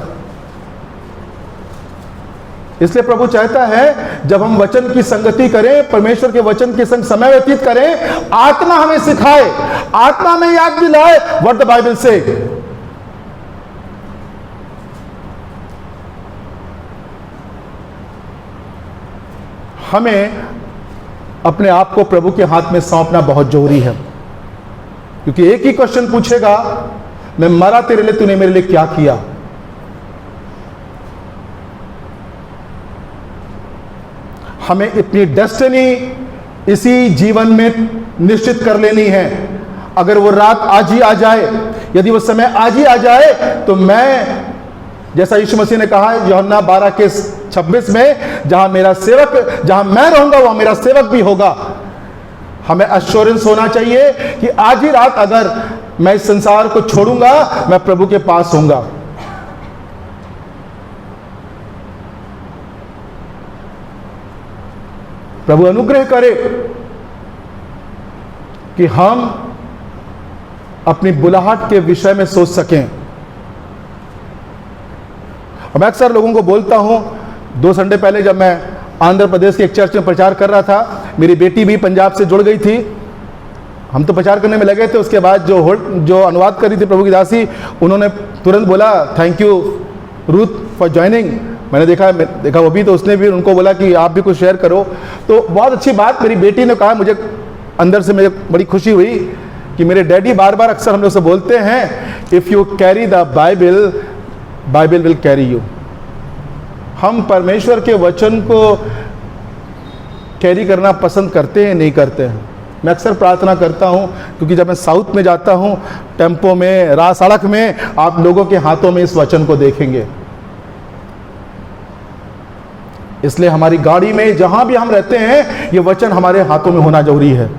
[SPEAKER 1] इसलिए प्रभु चाहता है जब हम वचन की संगति करें, परमेश्वर के वचन के संग समय व्यतीत करें, आत्मा हमें सिखाए, आत्मा में याद दिलाए व्हाट द बाइबल से। हमें अपने आप को प्रभु के हाथ में सौंपना बहुत जरूरी है, क्योंकि एक ही क्वेश्चन पूछेगा, मैं मरा तेरे लिए, तूने मेरे लिए क्या किया? हमें अपनी डेस्टिनी इसी जीवन में निश्चित कर लेनी है। अगर वो रात आज ही आ जाए, यदि वो समय आज ही आ जाए, तो मैं, जैसा यीशु मसीह ने कहा यूहन्ना 12:26 में, जहां मेरा सेवक, जहां मैं रहूंगा वहां मेरा सेवक भी होगा। हमें एश्योरेंस होना चाहिए कि आज ही रात अगर मैं इस संसार को छोड़ूंगा, मैं प्रभु के पास होऊंगा। प्रभु अनुग्रह करे कि हम अपनी बुलाहट के विषय में सोच सकें। मैं अक्सर लोगों को बोलता हूं, 2 संडे पहले जब मैं आंध्र प्रदेश के एक चर्च में प्रचार कर रहा था, मेरी बेटी भी पंजाब से जुड़ गई थी। हम तो प्रचार करने में लगे थे। उसके बाद जो अनुवाद कर रही थी प्रभु की दासी, उन्होंने तुरंत बोला, thank you Ruth for joining. मैंने देखा वो भी, तो उसने भी उनको बोला कि आप भी कुछ शेयर करो। तो बहुत अच्छी बात मेरी बेटी ने कहा, मुझे अंदर से मुझे बड़ी खुशी हुई कि मेरे डैडी बार बार अक्सर हम लोग से बोलते हैं, if you carry the Bible, Bible will carry you. हम परमेश्वर के वचन को कैरी करना पसंद करते हैं, नहीं करते हैं? मैं अक्सर प्रार्थना करता हूं, क्योंकि जब मैं साउथ में जाता हूं, टेम्पो में, सड़क में, आप लोगों के हाथों में इस वचन को देखेंगे। इसलिए हमारी गाड़ी में, जहां भी हम रहते हैं, ये वचन हमारे हाथों में होना जरूरी है।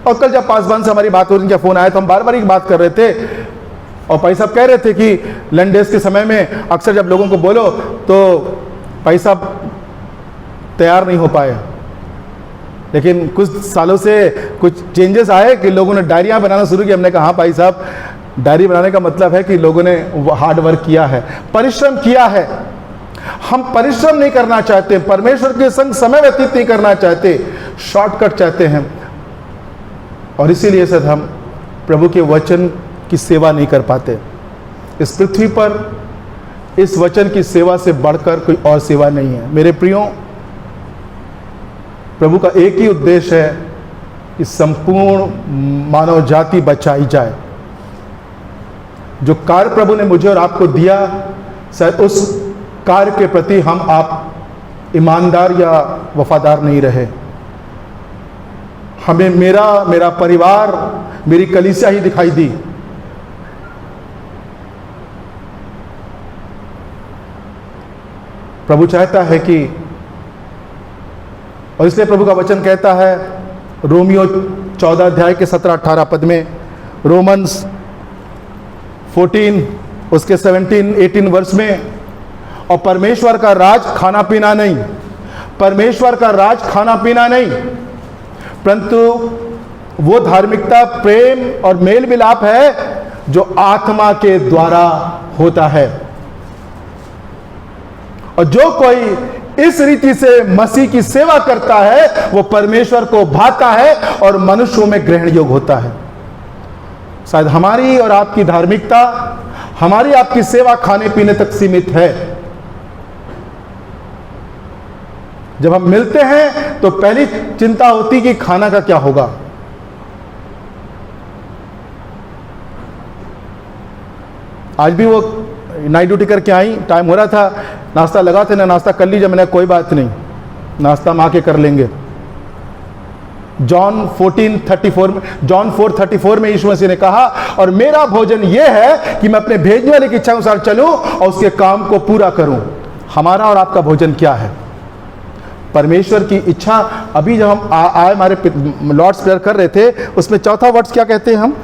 [SPEAKER 1] और कल जब पासवान से हमारी बात हो रही, फोन आया तो हम बार बार एक बात कर रहे थे, और भाई साहब कह रहे थे कि लंडेस के समय में अक्सर जब लोगों को बोलो तो भाई साहब तैयार नहीं हो पाए, लेकिन कुछ सालों से कुछ चेंजेस आए कि लोगों ने डायरियां बनाना शुरू की। हमने कहा हाँ भाई साहब, डायरी बनाने का मतलब है कि लोगों ने हार्ड वर्क किया है, परिश्रम किया है। हम परिश्रम नहीं करना चाहते, परमेश्वर के संग समय व्यतीत नहीं करना चाहते, शॉर्टकट चाहते हैं, और इसीलिए सर हम प्रभु के वचन की सेवा नहीं कर पाते। इस पृथ्वी पर इस वचन की सेवा से बढ़कर कोई और सेवा नहीं है। मेरे प्रियो, प्रभु का एक ही उद्देश्य है कि संपूर्ण मानव जाति बचाई जाए। जो कार्य प्रभु ने मुझे और आपको दिया, शायद उस कार्य के प्रति हम आप ईमानदार या वफादार नहीं रहे। हमें मेरा परिवार, मेरी कलीसिया ही दिखाई दी। प्रभु चाहता है कि, और इसलिए प्रभु का वचन कहता है रोमियो 14 अध्याय के 17-18 पद में, रोमन्स 14 उसके 17-18 वर्ष में, और परमेश्वर का राज खाना पीना नहीं, परमेश्वर का राज खाना पीना नहीं, परंतु वो धार्मिकता, प्रेम और मेल मिलाप है जो आत्मा के द्वारा होता है। और जो कोई इस रीति से मसीह की सेवा करता है वो परमेश्वर को भाता है और मनुष्यों में ग्रहण योग्य होता है। शायद हमारी और आपकी धार्मिकता, हमारी आपकी सेवा खाने पीने तक सीमित है। जब हम मिलते हैं तो पहली चिंता होती कि खाना का क्या होगा। आज भी वो नाइट ड्यूटी करके आई, टाइम हो रहा था, नाश्ता लगा थे ना, नाश्ता कर लीजिए। मैंने कोई बात नहीं, नाश्ता हम आके कर लेंगे। जॉन 4:34 में यीशु मसीह ने कहा, और मेरा भोजन यह है कि मैं अपने भेजने वाले की इच्छा अनुसार चलूं और उसके काम को पूरा करूं। हमारा और आपका भोजन क्या है? परमेश्वर की इच्छा। अभी जब हम आए हमारे लॉर्ड्स प्रेयर कर रहे थे, उसमें चौथा वर्ड क्या कहते हैं हम?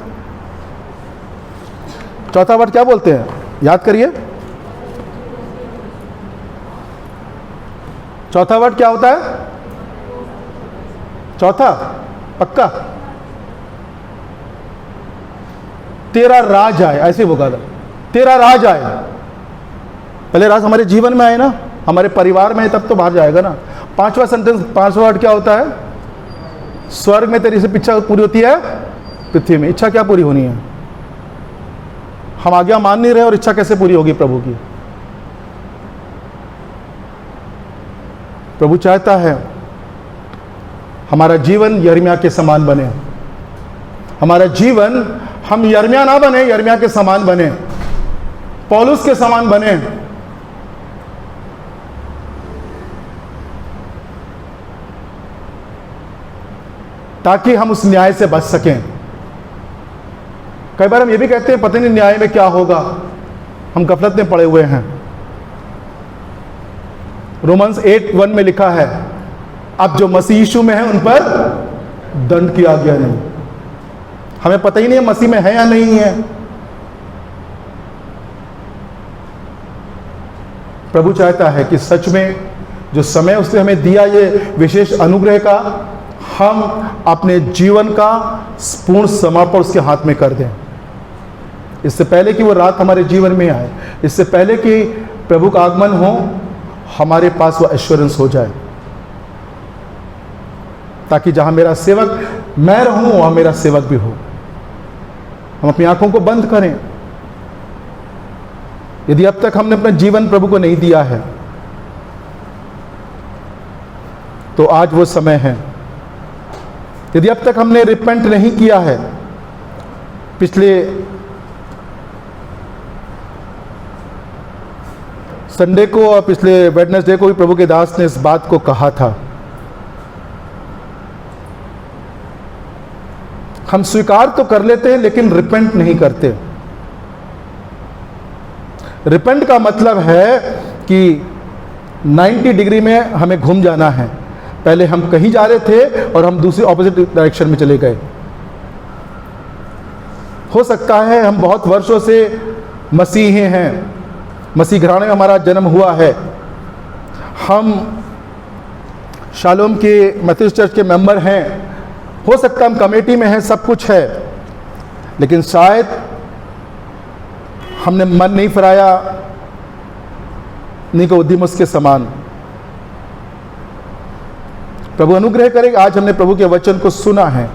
[SPEAKER 1] चौथा वर्ड क्या बोलते हैं? याद करिए, चौथा वर्ड क्या होता है? चौथा पक्का, तेरा राज आए, ऐसे वो गाना, तेरा राज आए। पहले राज हमारे जीवन में आए ना, हमारे परिवार में, तब तो बाहर जाएगा ना। पांचवा सेंटेंस, पांचवा वर्ड क्या होता है? स्वर्ग में तेरी से इच्छा पूरी होती है, पृथ्वी में। इच्छा क्या पूरी होनी है? हम आज्ञा मान नहीं रहे और इच्छा कैसे पूरी होगी प्रभु की? प्रभु चाहता है हमारा जीवन यिर्मयाह के समान बने। हमारा जीवन, हम यिर्मयाह ना बने, यिर्मयाह के समान बने, पौलुस के समान बने। ताकि हम उस न्याय से बच सकें। कई बार हम ये भी कहते हैं पता नहीं न्याय में क्या होगा, हम गफलत में पड़े हुए हैं। रोमन्स 8:1 में लिखा है, अब जो मसीह यीशु में है उन पर दंड की आज्ञा नहीं। हमें पता ही नहीं है मसीह में है या नहीं है। प्रभु चाहता है कि सच में जो समय उसने हमें दिया, ये विशेष अनुग्रह का, हम अपने जीवन का पूर्ण समर्पण उसके हाथ में कर दें। इससे पहले कि वो रात हमारे जीवन में आए, इससे पहले कि प्रभु का आगमन हो, हमारे पास वो एश्योरेंस हो जाए, ताकि जहां मेरा सेवक मैं रहूं वहां मेरा सेवक भी हो। हम अपनी आंखों को बंद करें। यदि अब तक हमने अपना जीवन प्रभु को नहीं दिया है, तो आज वो समय है। यदि अब तक हमने रिपेंट नहीं किया है, पिछले संडे को और पिछले वेडनेसडे को भी प्रभु के दास ने इस बात को कहा था। हम स्वीकार तो कर लेते हैं लेकिन रिपेंट नहीं करते। रिपेंट का मतलब है कि 90 डिग्री में हमें घूम जाना है। पहले हम कहीं जा रहे थे और हम दूसरी ऑपोजिट डायरेक्शन में चले गए। हो सकता है हम बहुत वर्षों से मसीही हैं, मसीह घराने में हमारा जन्म हुआ है, हम शालोम के मेथोडिस्ट चर्च के मेंबर हैं, हो सकता है हम कमेटी में हैं, सब कुछ है, लेकिन शायद हमने मन नहीं फिराया निकोदेमुस के समान। प्रभु अनुग्रह करेगा, आज हमने प्रभु के वचन को सुना है,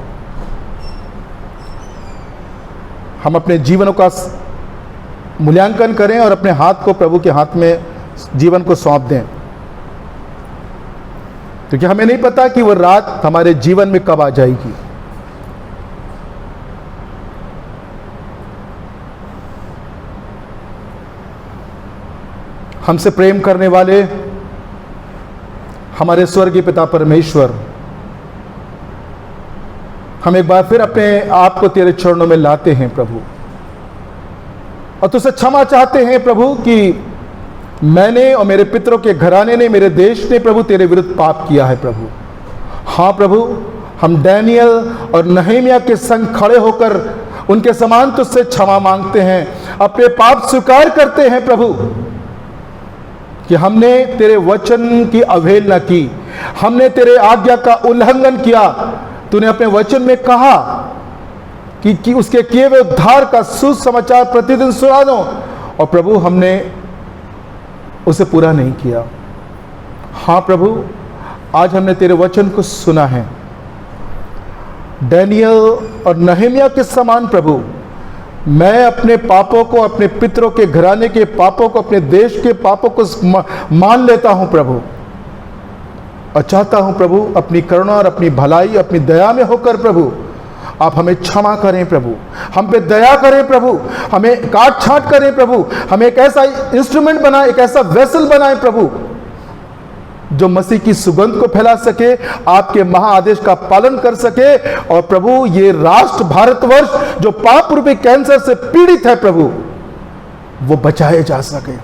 [SPEAKER 1] हम अपने जीवनों का मूल्यांकन करें और अपने हाथ को प्रभु के हाथ में जीवन को सौंप दें, क्योंकि हमें नहीं पता कि वो रात हमारे जीवन में कब आ जाएगी। हमसे प्रेम करने वाले हमारे स्वर्गीय पिता परमेश्वर, हम एक बार फिर अपने आप को तेरे चरणों में लाते हैं प्रभु, और तुझसे क्षमा चाहते हैं प्रभु कि मैंने और मेरे पितरों के घराने ने, मेरे देश ने प्रभु तेरे विरुद्ध पाप किया है प्रभु। हाँ प्रभु, हम डैनियल और नहम्याह के संग खड़े होकर उनके समान तुझसे क्षमा मांगते हैं, अपने पाप स्वीकार करते हैं प्रभु कि हमने तेरे वचन की अवहेलना की, हमने तेरे आज्ञा का उल्लंघन किया। तूने अपने वचन में कहा कि उसके किए हुए उद्धार का सुसमाचार प्रतिदिन सुना दो, और प्रभु हमने उसे पूरा नहीं किया। हाँ प्रभु, आज हमने तेरे वचन को सुना है। डैनियल और नहम्याह के समान प्रभु मैं अपने पापों को, अपने पितरों के घराने के पापों को, अपने देश के पापों को मान लेता हूं प्रभु, और चाहता हूं प्रभु अपनी करुणा और अपनी भलाई, अपनी दया में होकर प्रभु आप हमें क्षमा करें प्रभु, हम पे दया करें प्रभु, हमें काट छांट करें प्रभु, हमें एक ऐसा इंस्ट्रूमेंट बनाए, एक ऐसा वेसल बनाए प्रभु जो मसीह की सुगंध को फैला सके, आपके महाआदेश का पालन कर सके, और प्रभु ये राष्ट्र भारतवर्ष जो पाप रूपी कैंसर से पीड़ित है प्रभु, वो बचाए जा सके।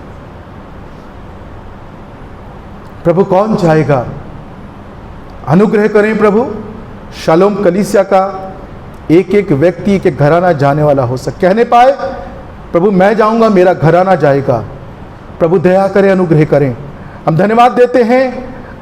[SPEAKER 1] प्रभु कौन चाहेगा? अनुग्रह करें प्रभु, शालोम कलीसिया का एक एक व्यक्ति के घराना जाने वाला हो सके, कहने पाए प्रभु मैं जाऊंगा, मेरा घराना जाएगा। प्रभु दया करें, अनुग्रह करें। हम धन्यवाद देते हैं,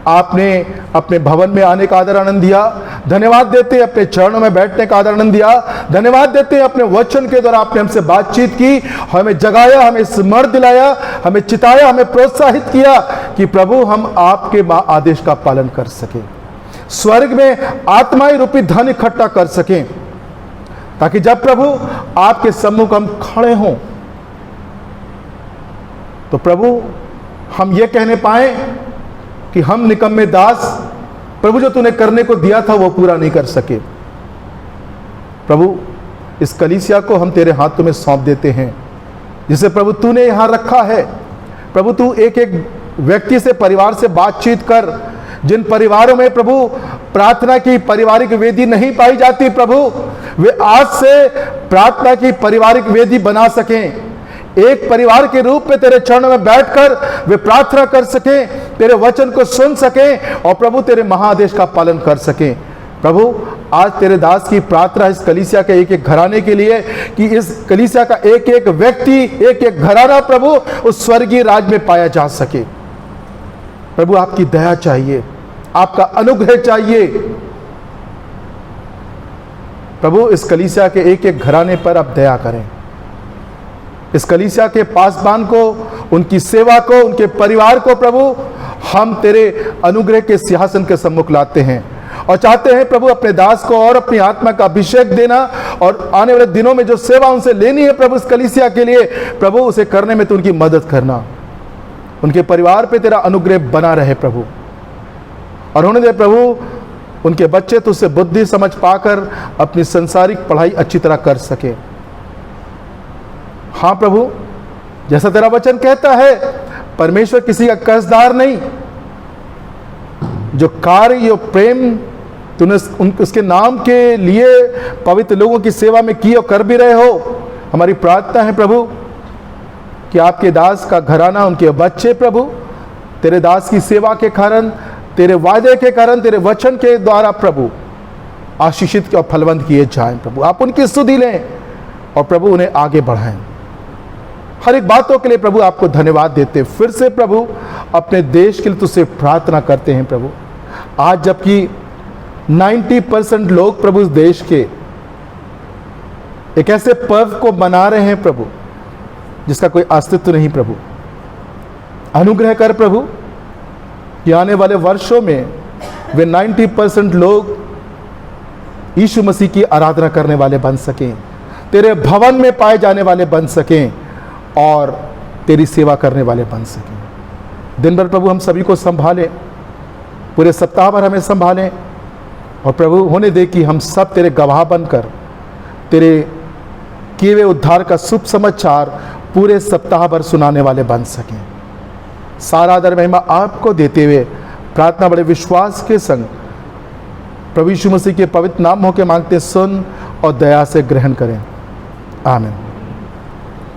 [SPEAKER 1] आपने अपने भवन में आने का आदर आनंद दिया, धन्यवाद देते हैं अपने चरणों में बैठने का आदर आनंद दिया, धन्यवाद देते हैं अपने वचन के द्वारा आपने हमसे बातचीत की, हमें जगाया, हमें स्मरण दिलाया, हमें चिताया, हमें प्रोत्साहित किया कि प्रभु हम आपके आदेश का पालन कर सके, स्वर्ग में आत्माई रूपी धन इकट्ठा कर सकें, ताकि जब प्रभु आपके सम्मुख हम खड़े हों तो प्रभु हम ये कहने पाए कि हम निकम्मे दास, प्रभु जो तूने करने को दिया था वो पूरा नहीं कर सके। प्रभु इस कलीसिया को हम तेरे हाथों में सौंप देते हैं, जिसे प्रभु तूने यहां रखा है। प्रभु तू एक एक व्यक्ति से, परिवार से बातचीत कर, जिन परिवारों में प्रभु प्रार्थना की पारिवारिक वेदी नहीं पाई जाती प्रभु, वे आज से प्रार्थना की पारिवारिक वेदी बना सकें, एक परिवार के रूप में तेरे चरणों में बैठकर वे प्रार्थना कर सकें, तेरे वचन को सुन सकें, और प्रभु तेरे महाआदेश का पालन कर सकें। प्रभु आज तेरे दास की प्रार्थना इस कलीसिया के एक एक घराने के लिए, कि इस कलीसिया का एक एक व्यक्ति, एक एक घराना प्रभु उस स्वर्गीय राज में पाया जा सके। प्रभु आपकी दया चाहिए, आपका अनुग्रह चाहिए। प्रभु इस कलीसिया के एक एक घराने पर आप दया करें, इस कलीसिया के पासबान को, उनकी सेवा को, उनके परिवार को प्रभु हम तेरे अनुग्रह के सिंहासन के सम्मुख लाते हैं, और चाहते हैं प्रभु अपने दास को और अपनी आत्मा का अभिषेक देना, और आने वाले दिनों में जो सेवा उनसे लेनी है प्रभु इस कलीसिया के लिए, प्रभु उसे करने में तो उनकी मदद करना, उनके परिवार पे तेरा अनुग्रह बना रहे प्रभु, और होने दे प्रभु उनके बच्चे तो उससे बुद्धि समझ पाकर अपनी संसारिक पढ़ाई अच्छी तरह कर सके। हाँ प्रभु, जैसा तेरा वचन कहता है, परमेश्वर किसी का कर्जदार नहीं, जो कार्य, जो प्रेम तूने उसके नाम के लिए पवित्र लोगों की सेवा में की और कर भी रहे हो, हमारी प्रार्थना है प्रभु कि आपके दास का घराना, उनके बच्चे प्रभु तेरे दास की सेवा के कारण, तेरे वादे के कारण, तेरे वचन के द्वारा प्रभु आशीषित और फलवंत किए जाएं। प्रभु आप उनकी स्तुति लें और प्रभु उन्हें आगे बढ़ाएं। हर एक बातों के लिए प्रभु आपको धन्यवाद देते, फिर से प्रभु अपने देश के लिए तुझसे प्रार्थना करते हैं प्रभु। आज जबकि 90% लोग प्रभु इस देश के एक ऐसे पर्व को मना रहे हैं प्रभु जिसका कोई अस्तित्व नहीं, प्रभु अनुग्रह कर प्रभु कि आने वाले वर्षों में वे 90% लोग यीशु मसीह की आराधना करने वाले बन सकें, तेरे भवन में पाए जाने वाले बन सकें और तेरी सेवा करने वाले बन सकें। दिन भर प्रभु हम सभी को संभालें, पूरे सप्ताह भर हमें संभालें, और प्रभु होने दे कि हम सब तेरे गवाह बनकर तेरे किए हुए उद्धार का शुभ समाचार पूरे सप्ताह भर सुनाने वाले बन सकें। सारा आदर महिमा आपको देते हुए प्रार्थना बड़े विश्वास के संग प्रभु यीशु मसीह के पवित्र नाम हो के मांगते, सुन और दया से ग्रहण करें। आमीन।